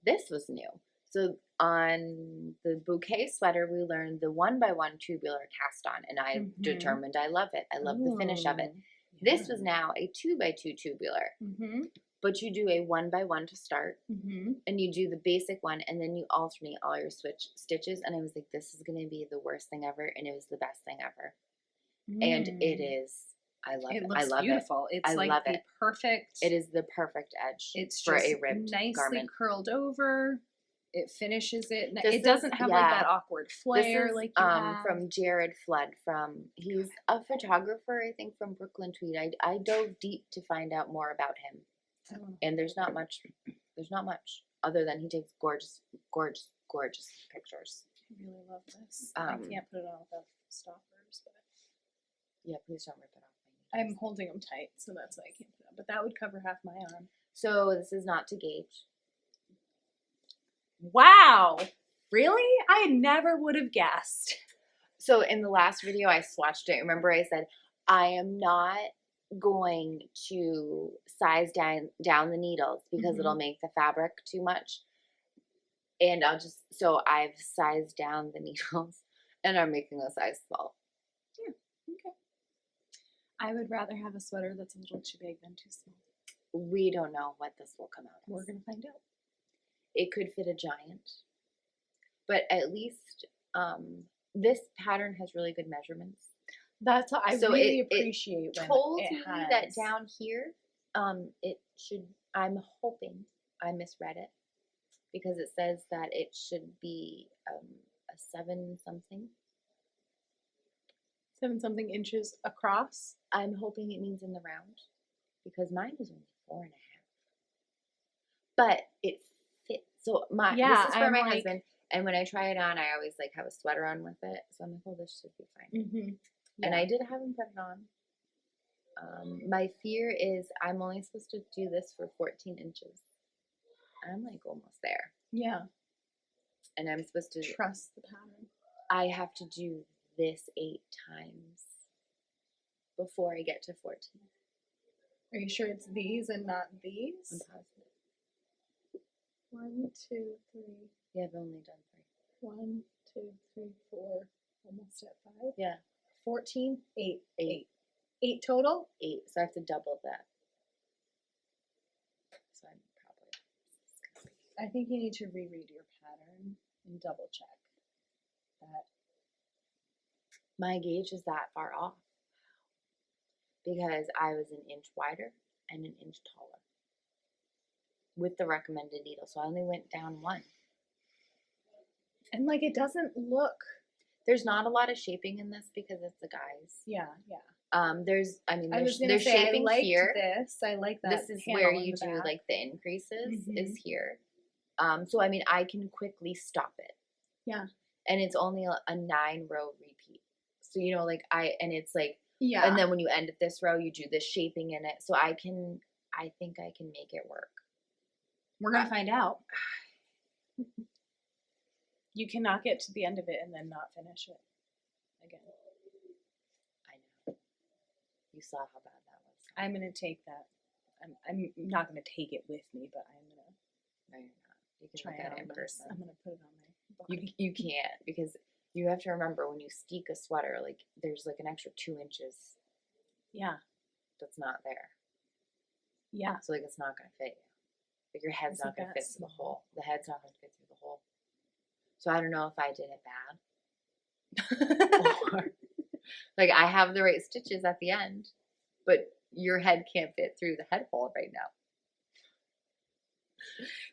this was new. So on the bouquet sweater, we learned the 1x1 tubular cast on, and I determined I love it. I love the finish of it. Yeah. This was now a 2x2 tubular, but you do a 1x1 to start, and you do the basic one, and then you alternate all your switch stitches. And I was like, this is going to be the worst thing ever, and it was the best thing ever. And it is. I love it. Looks I love beautiful. it. It's I like love the it. perfect. It is the perfect edge. It's for just a ribbed nicely garment. Curled over. It finishes it. This it doesn't have like that awkward flare this is, like you have. From Jared Flood. He's a photographer, I think, from Brooklyn Tweed. I dove deep to find out more about him, and there's not much. There's not much other than he takes gorgeous, gorgeous, gorgeous pictures. I really love this. I can't put it on without stoppers, but yeah, please don't rip it off. I'm holding them tight, so that's why I can't put it on. But that would cover half my arm. So this is not to gauge. Wow! Really? I never would have guessed. So in the last video, I swatched it. Remember I said, I am not going to size down the needles because it'll make the fabric too much. And so I've sized down the needles, and I'm making a size small. Yeah, okay. I would rather have a sweater that's a little too big than too small. We don't know what this will come out as. We're going to find out. It could fit a giant. But at least this pattern has really good measurements. That's what I really appreciate. It told me that down here, it should, I'm hoping I misread it, because it says that it should be a 7-something. 7-something inches across. I'm hoping it means in the round, because mine is only 4.5. But it fits. So this is for my husband, and when I try it on, I always like have a sweater on with it. So I'm like, oh, this should be fine. And I did have him put it on. My fear is I'm only supposed to do this for 14 inches. I'm like almost there. Yeah. And I'm supposed to trust the pattern. I have to do this 8 times before I get to 14. Are you sure it's these and not these? I'm positive. 1, 2, 3. Yeah, I've only done 3. 1, 2, 3, 4. Almost at 5. Yeah. 14, 8. 8 total? 8. So I have to double that. So I'm probably. I think you need to reread your pattern and double check that. My gauge is that far off because I was an inch wider and an inch taller with the recommended needle. So I only went down 1. And like it doesn't look. There's not a lot of shaping in this because it's a guy's. Yeah. There's shaping here. I like that. This is where you do like the increases is here. So I mean, I can quickly stop it. Yeah. And it's only a 9-row repeat. So and it's like yeah. And then when you end at this row, you do this shaping in it. So I think I can make it work. We're gonna find out. You cannot get to the end of it and then not finish it again. I know. You saw how bad that was. I'm gonna take that. I'm not gonna take it with me, but I'm gonna. No, you're not. You can try look it at it in person. I'm gonna put it on my body. You can't, because you have to remember when you steek a sweater, like there's like an extra 2 inches. Yeah. That's not there. Yeah. So like it's not gonna fit you. Like your head's not gonna fit through the hole. The head's not gonna fit through the hole. So I don't know if I did it bad. Or, like I have the right stitches at the end, but your head can't fit through the head hole right now.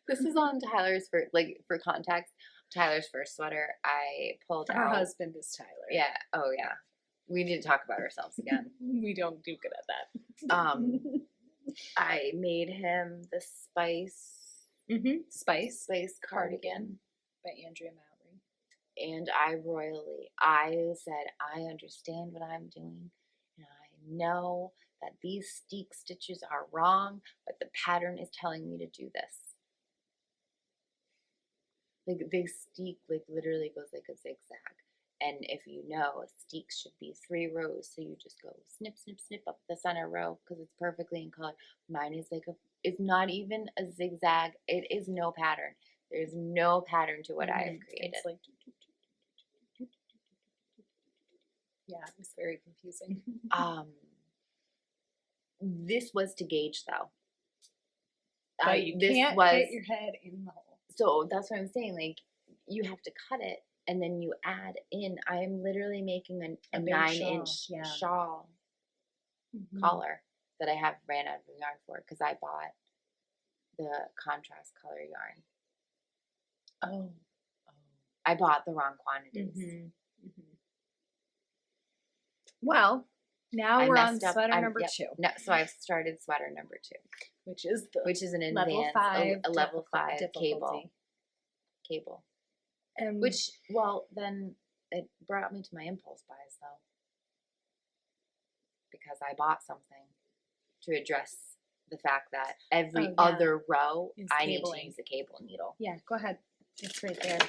This is on Tyler's for context. Tyler's first sweater. I pulled out. Her husband is Tyler. Yeah. Oh yeah. We need to talk about ourselves again. We don't do good at that. I made him the Spice Spice cardigan by Andrea Mowry. And I said, I understand what I'm doing, and I know that these steek stitches are wrong, but the pattern is telling me to do this. Like a big steek, like literally goes like a zigzag. And if you know, a steek should be 3 rows, so you just go snip, snip, snip up the center row because it's perfectly in color. Mine is like it's not even a zigzag. It is no pattern. There's no pattern to what I have created. It's like, yeah, it was very confusing. This was to gauge though. But you can't fit your head in the hole. So that's what I'm saying. Like, you have to cut it and then you add in. I'm literally making a 9-inch shawl collar that I have ran out of yarn for because I bought the contrast color yarn. Oh. I bought the wrong quantities. Well, now we're on sweater number 2. No, so I've started sweater number 2, which is an level advanced 5, a level 5 difficulty. cable. Which, well, then it brought me to my impulse buys though, because I bought something to address the fact that every other row I need to use a cable needle. Yeah, go ahead. It's right there.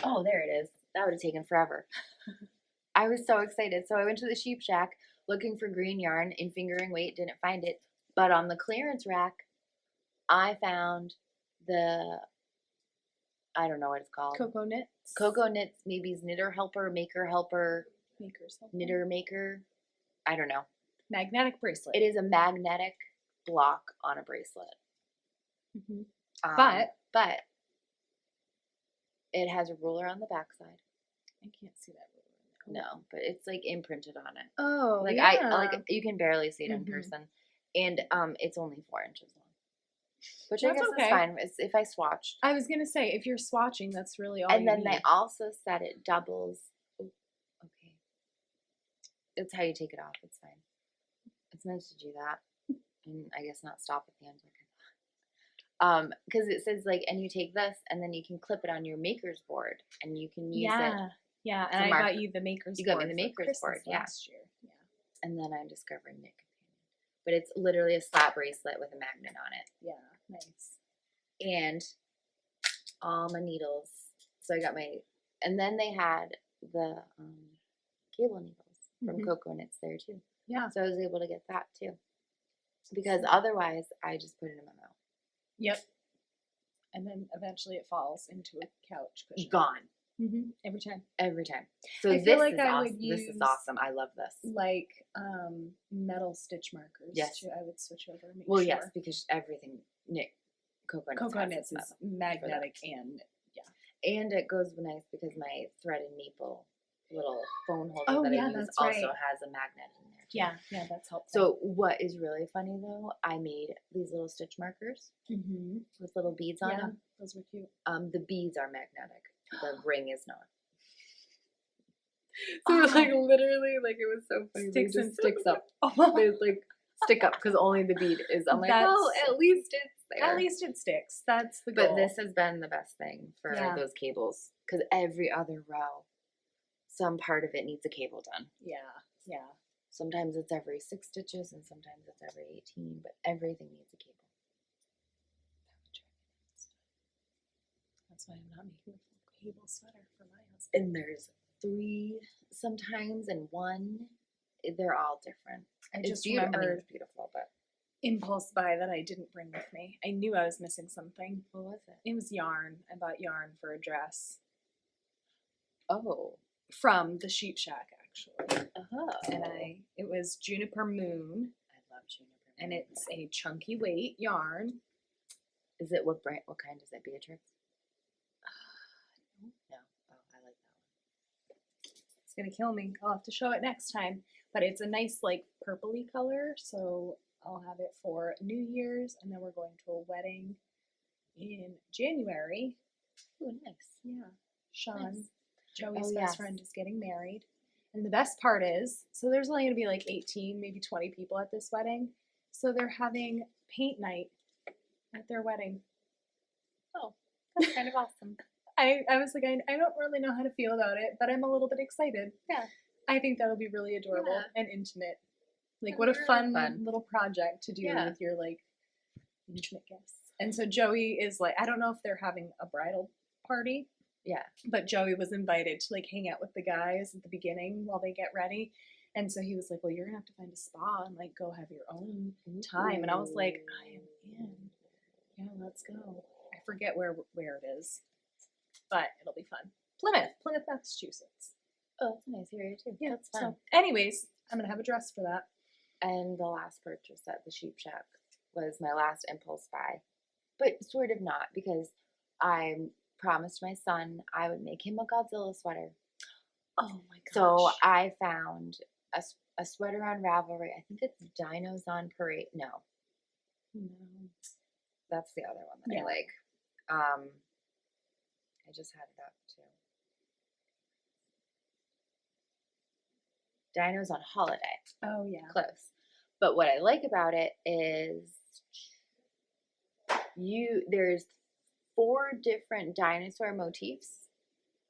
Oh, there it is. That would have taken forever. I was so excited. So I went to the Sheep Shack looking for green yarn in fingering weight, didn't find it. But on the clearance rack, I found I don't know what it's called. Cocoa Knits. Cocoa Knits, maybe Knitter Helper, Maker Helper. Maker's Helper. Knitter Maker. I don't know. Magnetic bracelet. It is a magnetic block on a bracelet. But it has a ruler on the backside. I can't see that ruler. No, but it's like imprinted on it. Oh, like yeah. You can barely see it in person, and it's only 4 inches long, which I guess is fine. If I swatched, I was gonna say if you're swatching, that's really all. And then they also said it doubles. Ooh, okay, it's how you take it off. It's fine. It's meant to do that, and I guess not stop at the end like I thought. Because it says like, and you take this, and then you can clip it on your maker's board, and you can use it. Yeah, and I got you the maker's board. You got me the maker's board, last year. Yeah. And then I'm discovering Knit Companion. But it's literally a slap bracelet with a magnet on it. Yeah, nice. And all my needles. So I got and then they had the cable needles from Cocoa Knits there too. Yeah. So I was able to get that too. Because otherwise, I just put it in my mouth. Yep. And then eventually it falls into a couch cushion. Gone. Every time. Every time. So this is awesome. This is awesome. I love this. Like metal stitch markers. Yes. Too. I would switch over. Well, yes, because everything Cocoa Knits is magnetic and and it goes nice because my threaded maple little phone holder that I use also has a magnet in there. Yeah, that's helpful. So what is really funny though, I made these little stitch markers with little beads on them. Those were cute. The beads are magnetic. The ring is not. So it was like literally like it was so funny. It just sticks up. They like stick up because only the bead is. I'm like, well, at least it's there. At least it sticks. That's the goal. But this has been the best thing for those cables because every other row, some part of it needs a cable done. Yeah. Sometimes it's every 6 stitches and sometimes it's every 18, but everything needs a cable. That's why I'm not making a cable sweater for my husband. And there's 3 sometimes and 1. They're all different. I just remembered it's beautiful, but impulse buy that I didn't bring with me. I knew I was missing something. What was it? It was yarn. I bought yarn for a dress. Oh. From the Sheep Shack, actually. Oh. And it was Juniper Moon. I love Juniper Moon. And it's a chunky weight yarn. Is it what brand? What kind is it? Beatrix? No. Oh, I like that one. It's gonna kill me. I'll have to show it next time. But it's a nice like purpley color, so I'll have it for New Year's, and then we're going to a wedding in January. Oh, nice. Yeah. Sean, Joey's best friend, is getting married. And the best part is, so there's only going to be like 18, maybe 20 people at this wedding. So they're having paint night at their wedding. Oh, that's kind of awesome. I was like, I don't really know how to feel about it, but I'm a little bit excited. Yeah. I think that'll be really adorable and intimate. Like, what a Really fun little project to do with your, like, intimate guests. And so Joey is like, I don't know if they're having a bridal party. Yeah. But Joey was invited to, like, hang out with the guys at the beginning while they get ready. And so he was like, well, you're going to have to find a spa and, like, go have your own time. And I was like, I am in. Yeah, let's go. I forget where it is. But it'll be fun. Plymouth, Massachusetts. Oh, that's a nice area, too. Yeah, that's fun. So, anyways, I'm going to have a dress for that. And the last purchase at the Sheep Shack was my last impulse buy. But sort of not, because I promised my son I would make him a Godzilla sweater. Oh my gosh. So I found a sweater on Raveler. I think it's Dinos on Parade. No. That's the other one that I like. I just had it up too. Dinos on Holiday. Oh, yeah. Close. But what I like about it is there's 4 different dinosaur motifs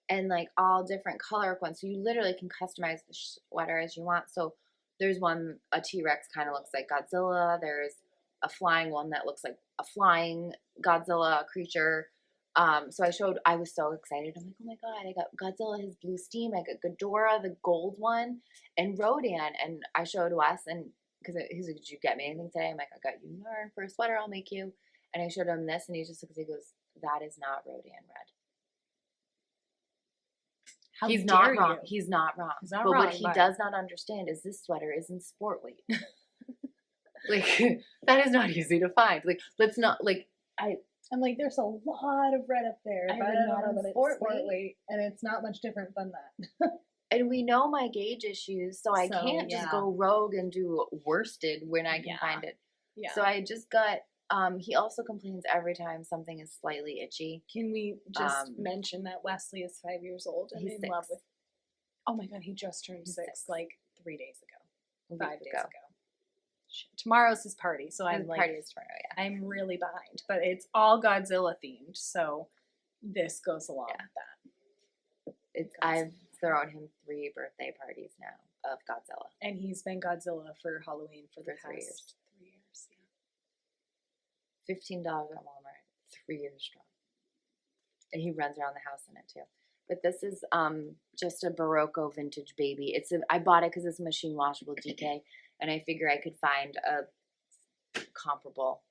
and like all different color ones. So you literally can customize the sweater as you want. So there's one, a T-Rex kind of looks like Godzilla. There's a flying one that looks like a flying Godzilla creature. So I was so excited. I'm like, oh my God, I got Godzilla, his blue steam. I got Ghidorah, the gold one, and Rodan. And I showed Wes, and because he's like, did you get me anything today? I'm like, I got you yarn for a sweater, I'll make you. And I showed him this, and he just looks, he goes, that is not Rodan red. He's not wrong. He's not wrong. But what he does not understand is this sweater isn't sport weight. Like, that is not easy to find. Like, let's not, like, I'm like, there's a lot of red up there, but I don't know that it's sport weight, and it's not much different than that. And we know my gauge issues, so I can't just go rogue and do worsted when I can find it. Yeah. So I just got, he also complains every time something is slightly itchy. Can we just mention that Wesley is 5 years old and in love with, oh my God, he just turned 6 like 3 days ago. 5 days ago. Tomorrow's his party, so I'm like, party is tomorrow, yeah. I'm really behind, but it's all Godzilla themed, so this goes along with that. I've thrown him 3 birthday parties now of Godzilla, and he's been Godzilla for Halloween for the past 3 years. 3 years, yeah. $15 at Walmart, 3 years strong, and he runs around the house in it too. But this is just a Barocco vintage baby. I bought it because it's a machine washable DK. And I figure I could find a comparable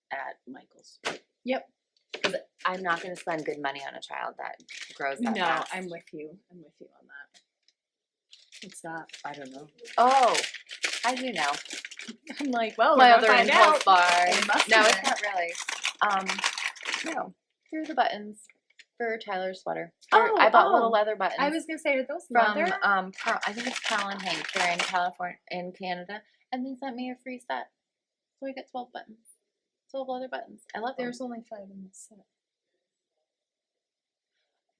at Michael's. Yep. Because I'm not going to spend good money on a child that grows that fast. I'm with you. I'm with you on that. What's that? I don't know. Oh, I do know. I'm like, well, my other impulse bar. No, it's not really. No, here are the buttons for Tyler's sweater. I bought little leather buttons. I was gonna say, are those from leather? I think it's Pearl and Hank. They're in California, in Canada, and they sent me a free set, so I got 12 buttons, 12 leather buttons. I love them. There's only 5 in this set.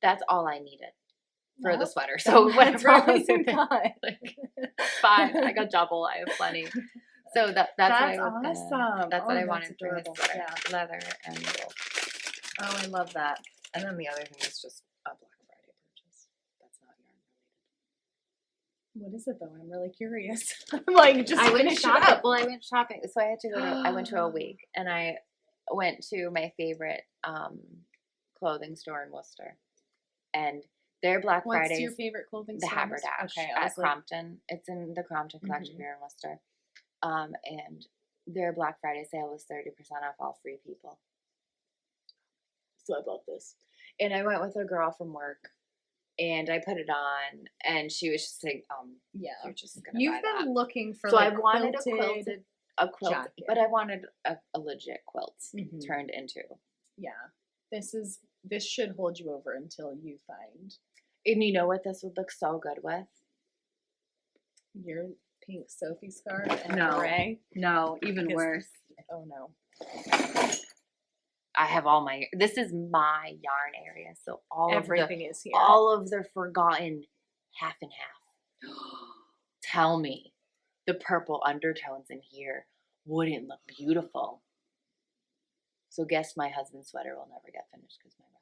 That's all I needed for the sweater. So whatever else in there, like 5. I got double. I have plenty. So that's what I was awesome. That's what I wanted for this sweater. Yeah. Leather and wool. Oh, I love that. And then the other thing is just a Black Friday purchase. That's not yarn related. What is it though? I'm really curious. I'm like, just I went shopping. Well, I went shopping, so I had to go to. I went to a week, and I went to my favorite clothing store in Worcester, and their Black Friday. What's your favorite clothing store? The Haberdash at Crompton. It's in the Crompton collection here in Worcester, and their Black Friday sale was 30% off all free people. So I bought this. And I went with a girl from work, and I put it on, and she was just like, yeah, you're just going to buy that. You've been looking for, so I wanted a quilt, jacket. But I wanted a legit quilt turned into. Yeah. This should hold you over until you find. And you know what this would look so good with? Your pink Sophie scarf and gray? No, even worse. Oh, no. I have this is my yarn area, so everything is here. All of the forgotten half and half. Tell me, the purple undertones in here wouldn't look beautiful. So guess my husband's sweater will never get finished because my wrap.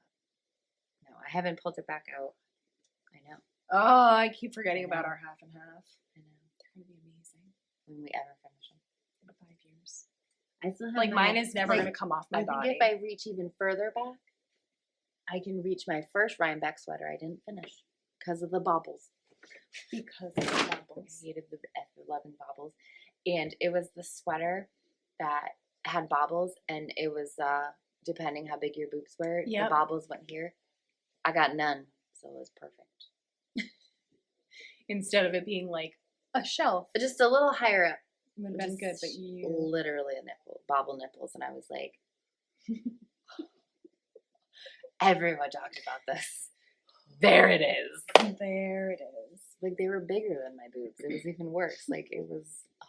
No, I haven't pulled it back out. I know. Oh, I keep forgetting about our half and half. I know. They're going to be amazing. When we ever finish them. In 5 years. I still have Like, mine is never going to come off my body. I think if I reach even further back, I can reach my first Rhinebeck sweater I didn't finish because of the bobbles. Because of the bobbles. I hated the F11 bobbles. And it was the sweater that had bobbles, and it was, depending how big your boobs were, the bobbles went here. I got none, so it was perfect. Instead of it being like a shelf. Just a little higher up. It would have been good, but you... Literally a nipple, bobble nipples, and I was like... Everyone talked about this. There it is. There it is. Like, they were bigger than my boobs. It was even worse. Like, it was... Oh.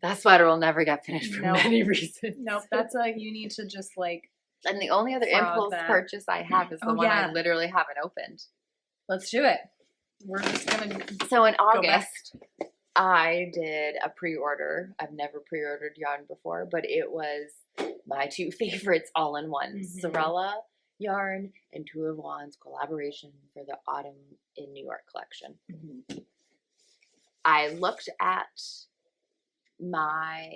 That sweater will never get finished for many reasons. Nope, that's a... You need to just, like... And the only other impulse purchase I have is the one I literally haven't opened. Let's do it. We're just going to... So in August, I did a pre-order. I've never pre-ordered yarn before, but it was my two favorites all in one. Sewrella yarn and Two of Wands collaboration for the Autumn in New York collection. I looked at my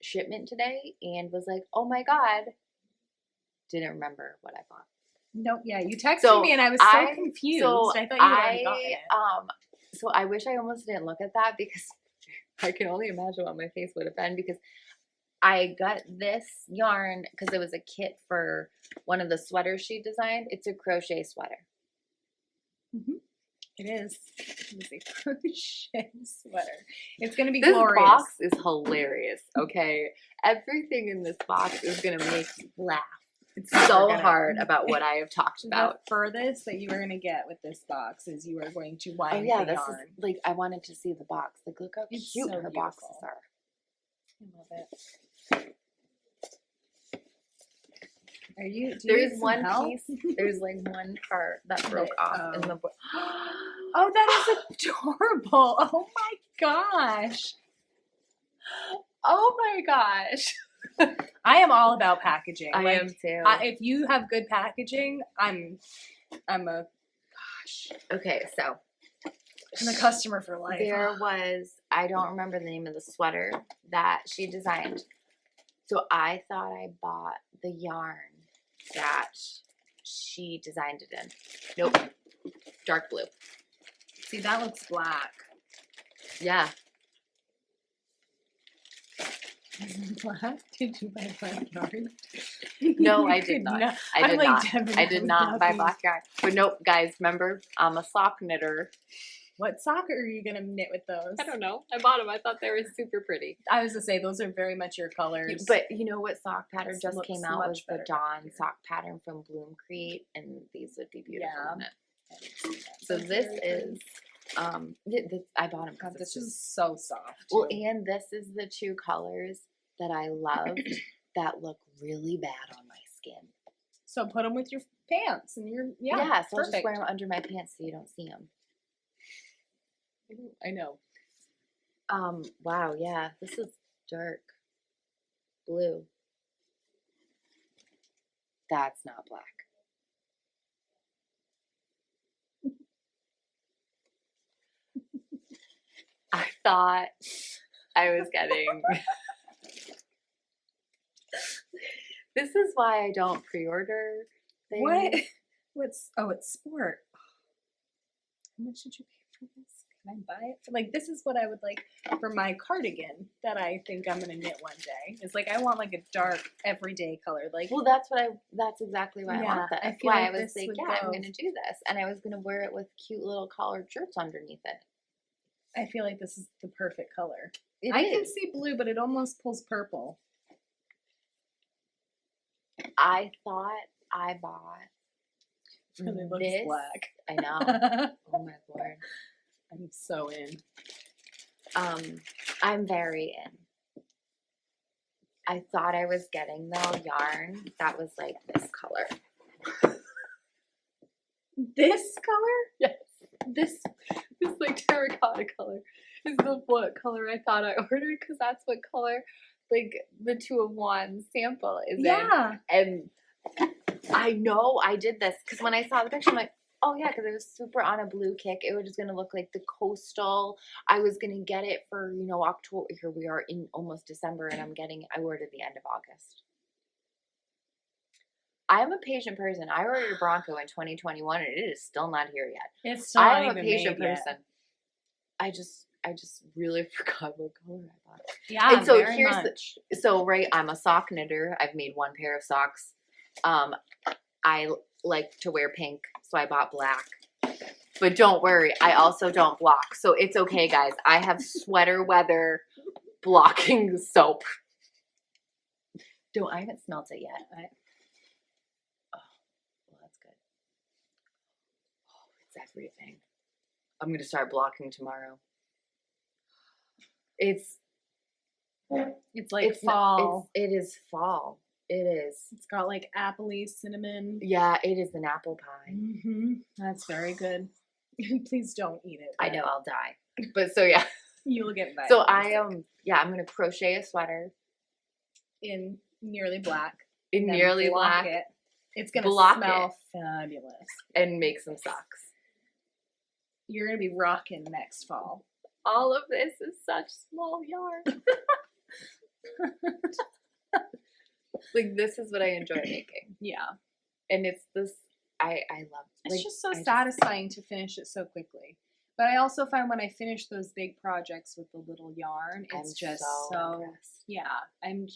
shipment today and was like, oh my God. Didn't remember what I bought. Nope. Yeah, you texted me and I was so confused. I thought you had already gotten it. So I wish I almost didn't look at that because I can only imagine what my face would have been because I got this yarn because it was a kit for one of the sweaters she designed. It's a crochet sweater. It is. It is a crochet sweater. It's going to be this glorious. This box is hilarious, okay? Everything in this box is going to make you laugh. It's so hard about what I have talked about. The furthest that you are going to get with this box is you are going to wind the yarn. This is, like, I wanted to see the box. Like, look how cute her boxes are. I love it. Do you There's need one help? piece. There's like one part that broke off in the book. Oh, that is adorable. Oh my gosh. Oh my gosh. I am all about packaging. I am too. If you have good packaging, I'm a gosh. Okay, so I'm a customer for life. There was, I don't remember the name of the sweater that she designed. So I thought I bought the yarn that she designed it in. Nope. Dark blue. See, that looks black. Yeah. Black? Did you buy black yarn? No, I did not. I did not buy black yarn. But nope, guys, remember, I'm a sock knitter. What sock are you going to knit with those? I don't know. I bought them. I thought they were super pretty. I was going to say, those are very much your colors. But you know what sock pattern just came out? Was the Dawn sock pattern from Bloom Create. And these would be beautiful in it. So this is... I bought them because this is so soft. Well, and this is the two colors that I loved that look really bad on my skin. So put them with your pants and your so I'll just wear them under my pants so you don't see them. I know. Wow, yeah, this is dark blue. That's not black. I thought I was getting... This is why I don't pre-order things. What? It's sport. How much did you pay for this? Can I buy it? Like, this is what I would like for my cardigan that I think I'm going to knit one day. It's like, I want like a dark, everyday color. Like, well, that's exactly why I want that. That's why I was like, I'm going to do this. And I was going to wear it with cute little collared shirts underneath it. I feel like this is the perfect color. I can see blue, but it almost pulls purple. I thought I bought really looks black. I know. Oh my Lord. I'm so in. I'm very in. I thought I was getting though yarn that was like this color. This color? Yes. This like terracotta color is the what color I thought I ordered because that's what color like the 2 of Wands sample is Yeah. in. And I know I did this because when I saw the picture, I'm like, oh yeah, because it was super on a blue kick. It was just gonna look like the coastal. I was gonna get it for October. Here we are in almost December, and I ordered the end of August. I'm a patient person. I ordered a Bronco in 2021, and it is still not here yet. It's still not I'm a even patient made person. Yet. I just really forgot what color I bought. Yeah, and so very here's much. I'm a sock knitter. I've made 1 pair of socks. I like to wear pink, so I bought black. But don't worry, I also don't block. So it's okay, guys. I have sweater weather blocking soap. I haven't smelt it yet. Oh, well, that's good. Oh, it's everything. I'm going to start blocking tomorrow. It's like fall. It is fall. It is. It's got like appley, cinnamon. Yeah, it is an apple pie. Mm-hmm. That's very good. Please don't eat it. I know I'll die. But so yeah. You'll get back. So I'm gonna crochet a sweater. In nearly black. In nearly black. It's gonna smell fabulous. And make some socks. You're gonna be rocking next fall. All of this is such small yarn. Like this is what I enjoy making. Yeah. And it's this I love it's just so satisfying to finish it so quickly. But I also find when I finish those big projects with the little yarn, it's just so yeah. I'm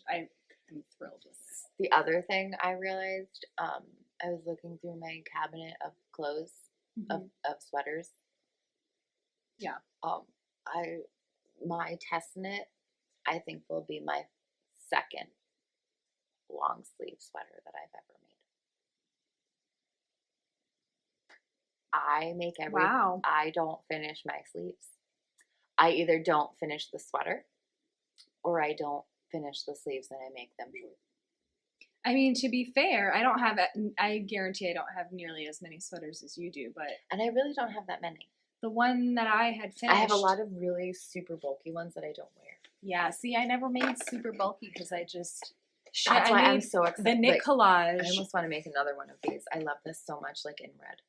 thrilled with it. The other thing I realized, I was looking through my cabinet of clothes, of sweaters. Yeah. My test knit, I think, will be my second long sleeve sweater that I've ever made. I make Wow. I don't finish my sleeves. I either don't finish the sweater or I don't finish the sleeves and I make them short. I mean, to be fair, I guarantee I don't have nearly as many sweaters as you do, and I really don't have that many. The one that I had finished. I have a lot of really super bulky ones that I don't wear. Yeah, see, I never made super bulky because I just. That's why I'm so excited. The knit collage. I almost want to make another one of these. I love this so much, like in red.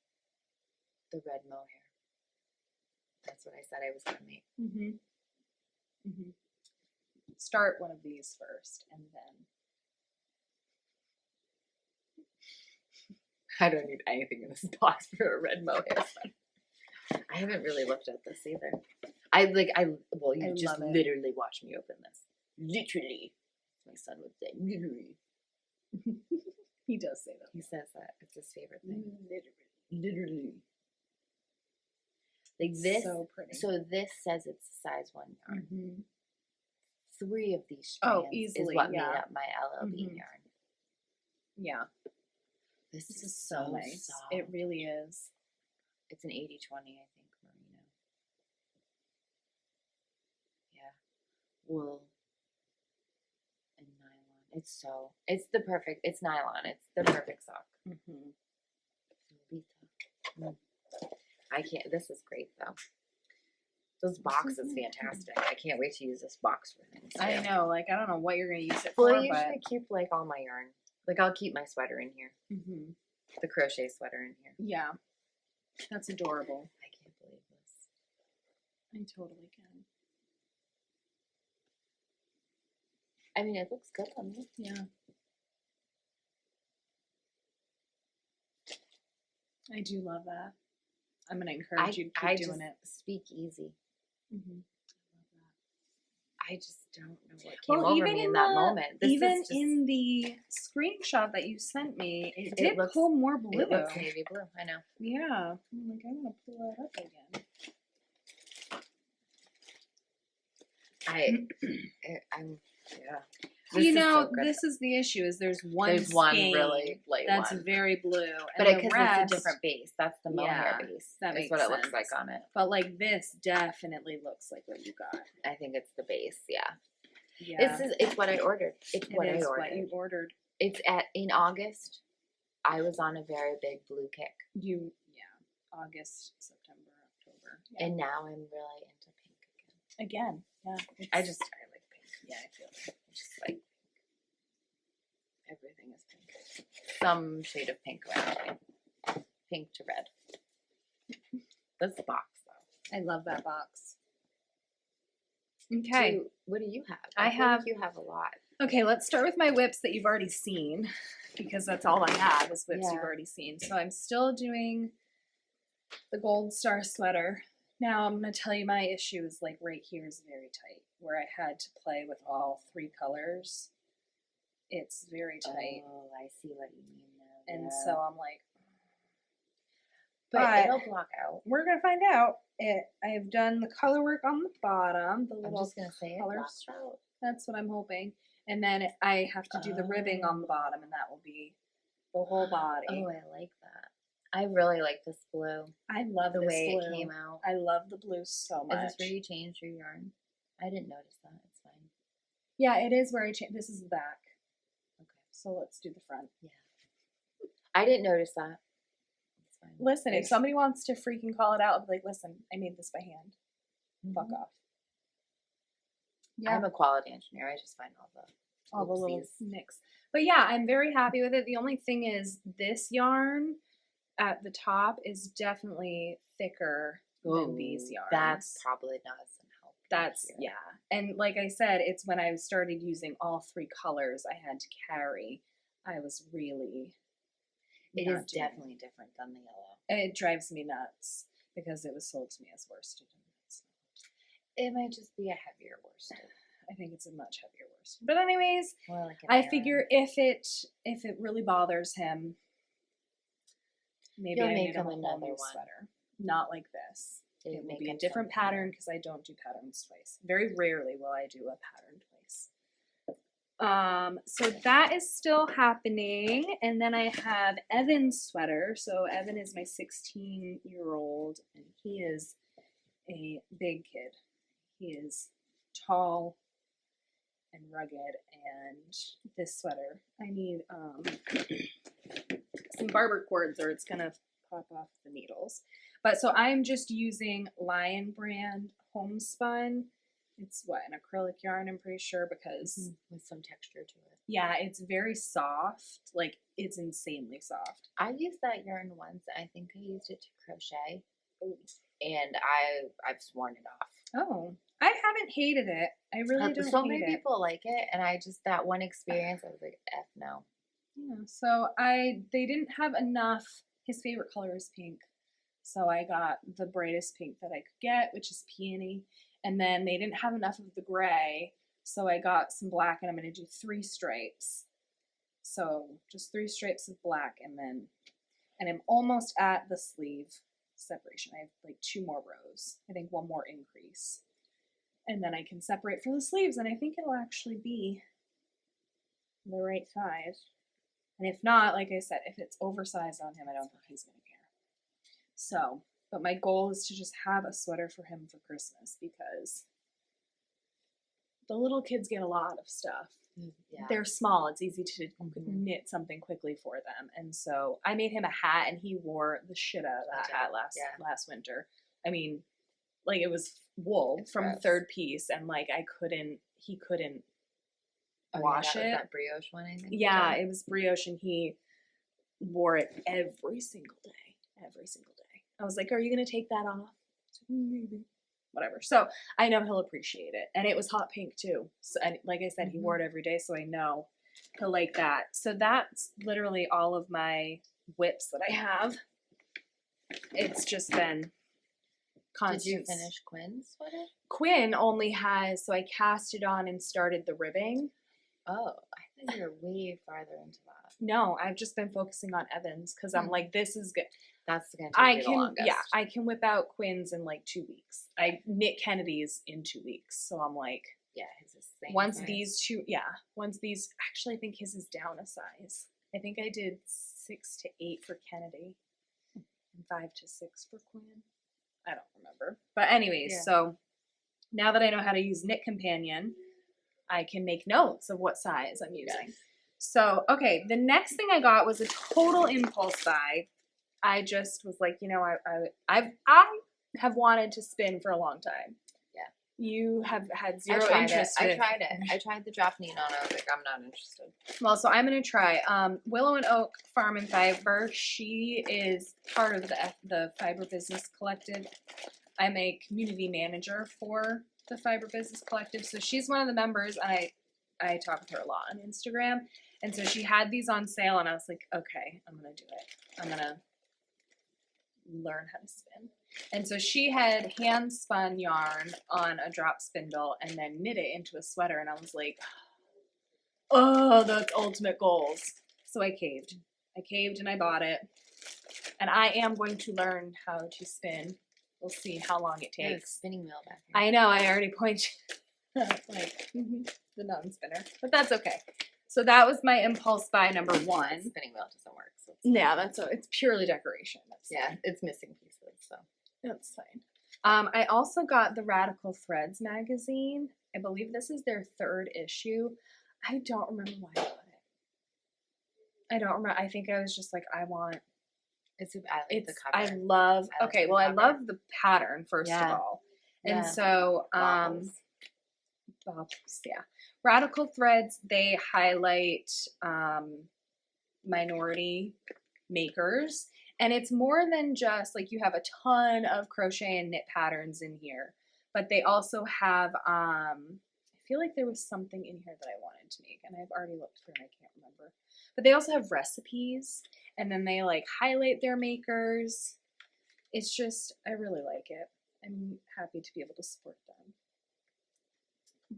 The red mohair. That's what I said I was going to make. Start one of these first, and then. I don't need anything in this box for a red mohair sweater. I haven't really looked at this either. You just literally watch me open this. Literally. My son would say, literally. He does say that. He says that. It's his favorite thing. Literally. Like this. So pretty. So this says it's size 1 yarn. 3 of these strands is what made up my LLB yarn. Yeah. This is so nice. Soft. It really is. It's an 80-20, I think, merino. Yeah. Wool and nylon. It's nylon. It's the perfect sock. I can't, this is great though. This box is fantastic. I can't wait to use this box for things. I know, I don't know what you're going to use it for. Well, I usually keep all my yarn. I'll keep my sweater in here. The crochet sweater in here. Yeah. That's adorable. I can't believe this. I totally can. I mean, it looks good on me. Yeah. I do love that. I'm going to encourage you to keep doing it. Speak easy. I just don't know what came over me in that moment. In the screenshot that you sent me, it did pull more blue. It looks navy blue, I know. Yeah. I'm like, I'm going to pull that up again. Yeah. This is the issue. Is there's one really light that's one. Very blue, but because it's a different base. That's the mohair base. That is what it looks like on it. But this definitely looks like what you got. I think it's the base. Yeah. Yeah. It's what I ordered. It's what I ordered. What you ordered. It's in August. I was on a very big blue kick. August, September, October. Yeah. And now I'm really into pink again. Yeah. I like pink. Yeah, I feel it. Just like everything is pink. Some shade of pink around me. Pink to red. That's the box, though. I love that box. Okay. What do you have? I have. You have a lot. Okay, let's start with my whips that you've already seen, because that's all I have is whips you've already seen. So I'm still doing the Gold Star sweater. Now I'm going to tell you my issue is like right here is very tight, where I had to play with all 3 colors. It's very tight. Oh, I see what you mean now. And so I'm like, but it'll block out. We're going to find out. I've done the color work on the bottom, the little I'm just going to say colors. That's what I'm hoping. And then I have to do the ribbing on the bottom, and that will be the whole body. Oh, I like that. I really like this blue. I love the this way blue. It came out. I love the blue so much. Is this where you changed your yarn? I didn't notice that. It's fine. Yeah, it is where I changed. This is the back. Okay. So let's do the front. Yeah. I didn't notice that. It's fine. Listen, if somebody wants to freaking call it out, I'll be like, listen, I made this by hand. Fuck off. Yeah. I'm a quality engineer. I just find all the little nicks. But yeah, I'm very happy with it. The only thing is this yarn at the top is definitely thicker than these yarns. That's probably not as helpful. That's, yeah. And like I said, it's when I started using all 3 colors I had to carry, I was really... It is definitely different than the yellow. It drives me nuts because it was sold to me as worsted. So. It might just be a heavier worsted. I think it's a much heavier worsted. But anyways, like I figure if it really bothers him, maybe I make him another one. Sweater. Not like this. It will be a different pattern because I don't do patterns twice. Very rarely will I do a pattern twice. So that is still happening. And then I have Evan's sweater. So Evan is my 16-year-old, and he is a big kid. He is tall and rugged, and this sweater, I need some barber cords or it's gonna pop off the needles. But so I'm just using Lion brand homespun. It's what, an acrylic yarn, I'm pretty sure, because with some texture to it. Yeah, it's very soft. Like, it's insanely soft. I used that yarn once. I think I used it to crochet, and I've sworn it off. Oh, I haven't hated it. I really don't. So many people like it, and I just, that one experience, I was like, F no. Yeah. So they didn't have enough. His favorite color is pink, so I got the brightest pink that I could get, which is peony. And then they didn't have enough of the gray, so I got some black, and I'm going to do 3 stripes. So just 3 stripes of black, and I'm almost at the sleeve separation. I have like 2 more rows. I think 1 more increase. And then I can separate for the sleeves, and I think it'll actually be the right size. And if not, like I said, if it's oversized on him, I don't think he's going to care. So... But my goal is to just have a sweater for him for Christmas because the little kids get a lot of stuff. Yeah. They're small. It's easy to knit something quickly for them. And so I made him a hat, and he wore the shit out of that hat last winter. I mean, like, it was wool from third piece, and like he couldn't wash it. Was that brioche one, I think? Yeah, it was brioche, and he wore it every single day. Every single day. I was like, are you going to take that off? Maybe. Whatever. So I know he'll appreciate it. And it was hot pink too. So, and like I said, he wore it every day, so I know he'll like that. So that's literally all of my whips that I have. It's just been constant. Did you finish Quinn's sweater? Quinn only has, so I cast it on and started the ribbing. Oh, I think you're way farther into that. No, I've just been focusing on Evan's because I'm like, this is good. That's going to take the longest. Yeah, I can whip out Quinn's in like 2 weeks. I knit Kennedy's in 2 weeks, so I'm like, yeah, his is the same once size. these, actually I think his is down a size. I think I did 6 to 8 for Kennedy and 5 to 6 for Quinn. I don't remember. But anyways, so now that I know how to use Knit Companion, I can make notes of what size I'm using. Yes. So, okay, the next thing I got was a total impulse buy. I just was like, you know, I have wanted to spin for a long time. Yeah. You have had zero I tried interest. it. I tried the drop needle and I was like, I'm not interested. Well, so I'm going to try Willow and Oak Farm and Fiber. She is part of the Fiber Business Collective. I'm a community manager for the Fiber Business Collective. So she's one of the members, and I talk with her a lot on Instagram. And so she had these on sale, and I was like, okay, I'm going to do it. I'm going to learn how to spin. And so she had hand spun yarn on a drop spindle and then knit it into a sweater. And I was like, oh, that's ultimate goals. So I caved. And I bought it. And I am going to learn how to spin. We'll see how long it takes. There's a spinning wheel back here. I know. I already pointed like the non-spinner. But that's okay. So that was my impulse buy number one. The spinning wheel doesn't work. So it's purely decoration. It's missing pieces. So that's fine. I also got the Radical Threads magazine. I believe this is their 3rd issue. I don't remember why I got it. I don't remember. I think I was just like, I like the cover. I love the pattern first of all. And so, bobbles, yeah. Radical Threads, they highlight minority makers. And it's more than just, like, you have a ton of crochet and knit patterns in here. But they also have, I feel like there was something in here that I wanted to make. And I've already looked through and I can't remember. But they also have recipes. And then they, like, highlight their makers. It's just, I really like it. I'm happy to be able to support them.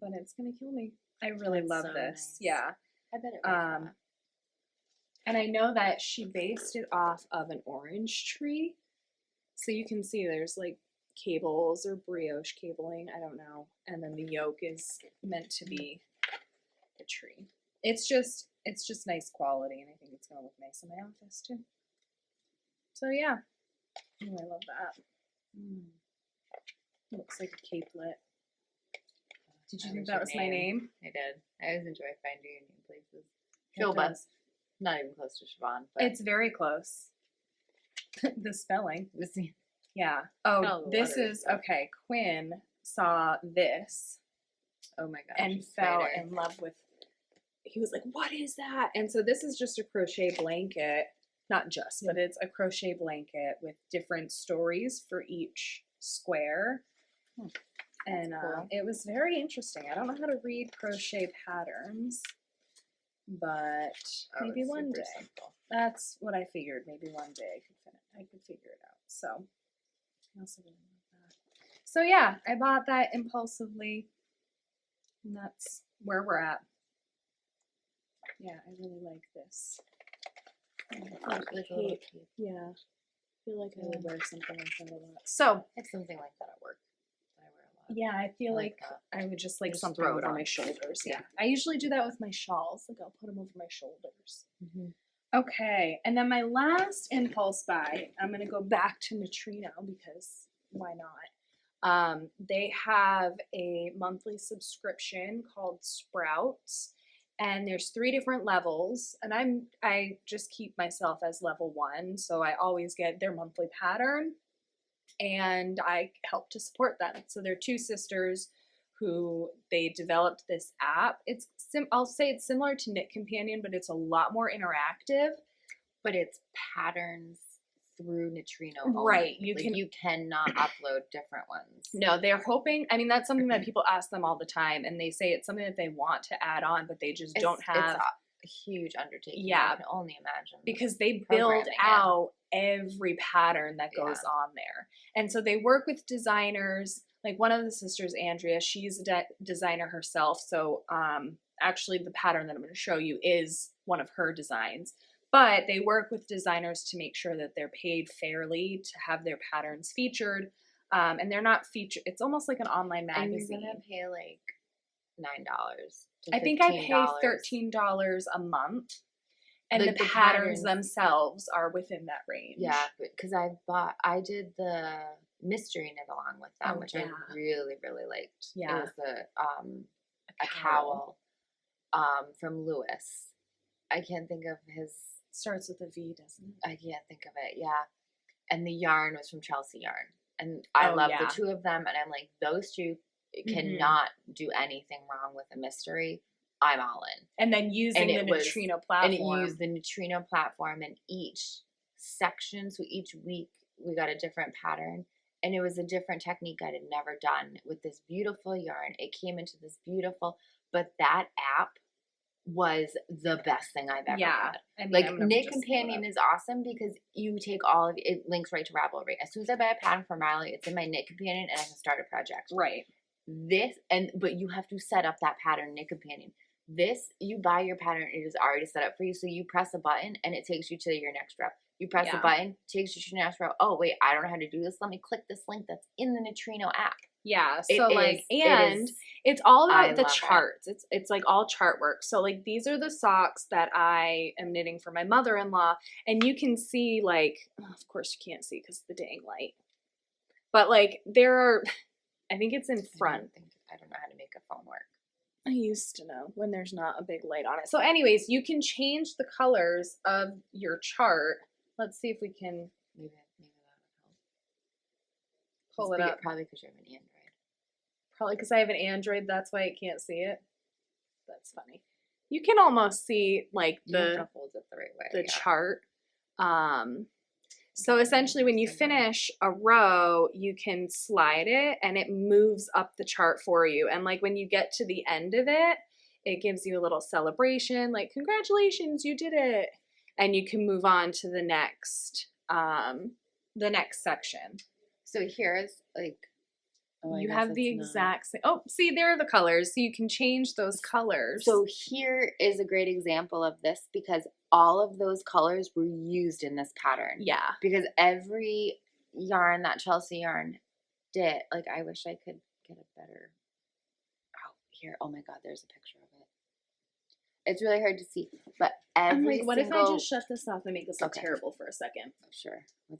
But it's going to kill me. I really love this. Nice. Yeah. I bet it was and I know that she based it off of an orange tree. So you can see there's like cables or brioche cabling. I don't know. And then the yoke is meant to be the tree. It's just nice quality. And I think it's going to look nice in my office too. So yeah. Oh, I love that. Looks like a capelet. Did you think that was my name? I did. I always enjoy finding your name places. Shilba. Not even close to Siobhan. But it's very close. The spelling. Yeah. Oh, this is, okay, Quinn saw this. Oh my gosh. And fell in love with, he was like, what is that? And so this is just a crochet blanket. Not just, but it's a crochet blanket with different stories for each square. And cool. It was very interesting. I don't know how to read crochet patterns, but maybe one day. Simple. That's what I figured. Maybe one day I could figure it out. So I also really love that. So yeah, I bought that impulsively, and that's where we're at. Yeah, I really like this. Yeah, I feel like I would wear something like that a lot. So I have something like that at work. Yeah, I feel like I would just like something over my shoulders. Yeah. I usually do that with my shawls. Like I'll put them over my shoulders. Okay. And then my last impulse buy, I'm going to go back to Neutrino because why not? They have a monthly subscription called Sprouts. And there's 3 different levels. And I just keep myself as level 1. So I always get their monthly pattern. And I help to support them. So they're 2 sisters who they developed this app. I'll say it's similar to Knit Companion, but it's a lot more interactive. But it's patterns through Neutrino only. Right. You cannot upload different ones. No, they're hoping. I mean, that's something that people ask them all the time, and they say it's something that they want to add on, but they just don't have. It's a huge undertaking. Yeah, I can only imagine. Because they build out every pattern that goes on there. And so they work with designers. Like one of the sisters, Andrea, she's a designer herself. So actually the pattern that I'm going to show you is one of her designs. But they work with designers to make sure that they're paid fairly to have their patterns featured. And they're not featured. It's almost like an online magazine. And you're going to pay like $9 to $15. I think I pay $13 a month. And the patterns themselves are within that range. Yeah, because I did the mystery knit along with them, which I really, really liked. Yeah. It was a cowl from Lewis. I can't think of his... Starts with a V, doesn't it? I can't think of it, yeah. And the yarn was from Chelsea Yarn. And I love the 2 of them, and I'm like, those 2 cannot do anything wrong with a mystery, I'm all in. And then using the neutrino platform. And it used the neutrino platform in each section. So each week we got a different pattern. And it was a different technique I had never done with this beautiful yarn. It came into this beautiful, but that app was the best thing I've ever had. I mean, like Knit Companion is awesome because you take all of it links right to Ravelry. As soon as I buy a pattern from Riley, it's in my Knit Companion and I can start a project. Right. But you have to set up that pattern Knit Companion. This, you buy your pattern, it is already set up for you. So you press a button and it takes you to your next row. You press a button, takes you to your next row. Oh, wait, I don't know how to do this. Let me click this link that's in the Neutrino app. Yeah, so it's all about the charts. It's like all chart work. So like these are the socks that I am knitting for my mother-in-law, and you can see like, of course you can't see because of the dang light, but like there are, I think it's in front. I don't know how to make a phone work. I used to know when there's not a big light on it. So anyways, you can change the colors of your chart. Let's see if we can maybe that would help. Pull it up. Probably because you have an Android. Probably because I have an Android, that's why I can't see it. That's funny. You can almost see like the hold it the right way. The chart. So essentially when you finish a row, you can slide it and it moves up the chart for you. And like when you get to the end of it, it gives you a little celebration, like congratulations, you did it. And you can move on to the next section. So here's like, you have the exact same. Oh, see, there are the colors. So you can change those colors. So here is a great example of this because all of those colors were used in this pattern. Yeah. Because every yarn that Chelsea yarn did, like I wish I could get a better. Oh, here. Oh my God, there's a picture of it. It's really hard to see, but every what if I just shut this off and make this look terrible for a second? Oh, sure. I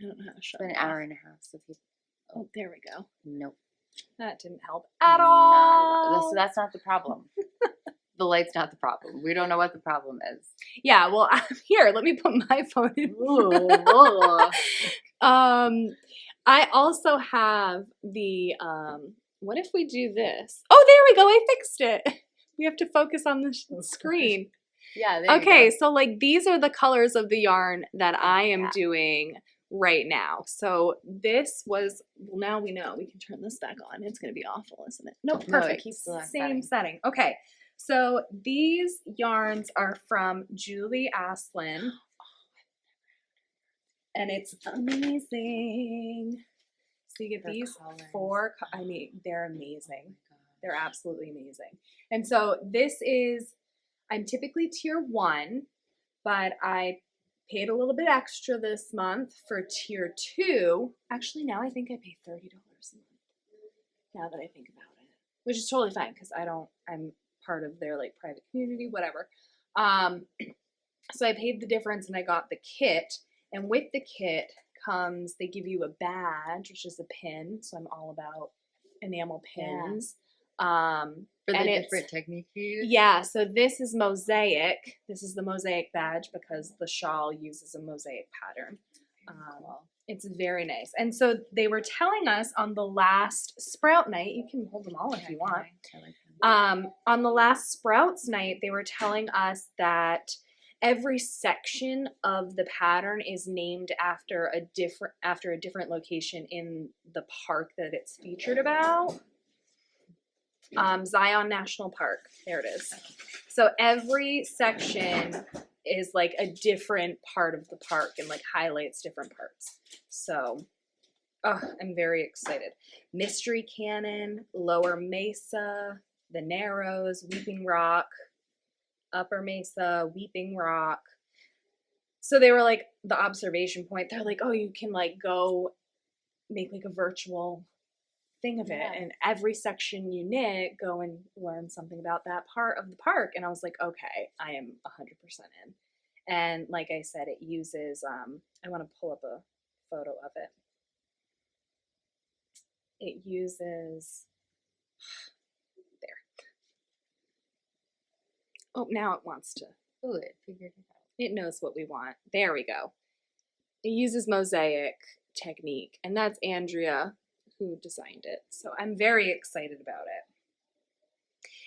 don't know how to shut it off. An hour and a half. So if you. Oh, there we go. Nope. That didn't help at all. So that's not the problem. The light's not the problem. We don't know what the problem is. Yeah, well, here, let me put my phone in. I also have the, what if we do this? Oh, there we go. I fixed it. We have to focus on the screen. Yeah, there okay, you go. So like these are the colors of the yarn that I am doing right now. So this was, well, now we know. We can turn this back on. It's going to be awful, isn't it? Nope, perfect. No, same setting. Okay, so these yarns are from Julie Aslin. And it's amazing. So you get these colors. I mean, they're amazing. They're absolutely amazing. And so this is, I'm typically tier 1, but I paid a little bit extra this month for tier 2. Actually, now I think I pay $30 a month. Now that I think about it, which is totally fine because I'm part of their like private community, whatever. So I paid the difference and I got the kit. And with the kit comes, they give you a badge, which is a pin. So I'm all about enamel pins. For the different technique you use? Yeah, so this is mosaic. This is the mosaic badge because the shawl uses a mosaic pattern. It's very nice. And so they were telling us on the last Sprout night, you can hold them all if you want. On the last Sprouts night, they were telling us that every section of the pattern is named after a different location in the park that it's featured about. Zion National Park. There it is. So every section is like a different part of the park and like highlights different parts. So I'm very excited. Mystery Canyon, Lower Mesa, The Narrows, Weeping Rock, Upper Mesa, Weeping Rock. So they were like the observation point. They're like, oh, you can like go make like a virtual thing of it, and every section you knit, go and learn something about that part of the park. And I was like, okay, I am 100% in. And like I said, it uses I want to pull up a photo of it. It uses there. Oh, now it wants to. Oh, it figured it out. It knows what we want. There we go. It uses mosaic technique, and that's Andrea, who designed it. So I'm very excited about it.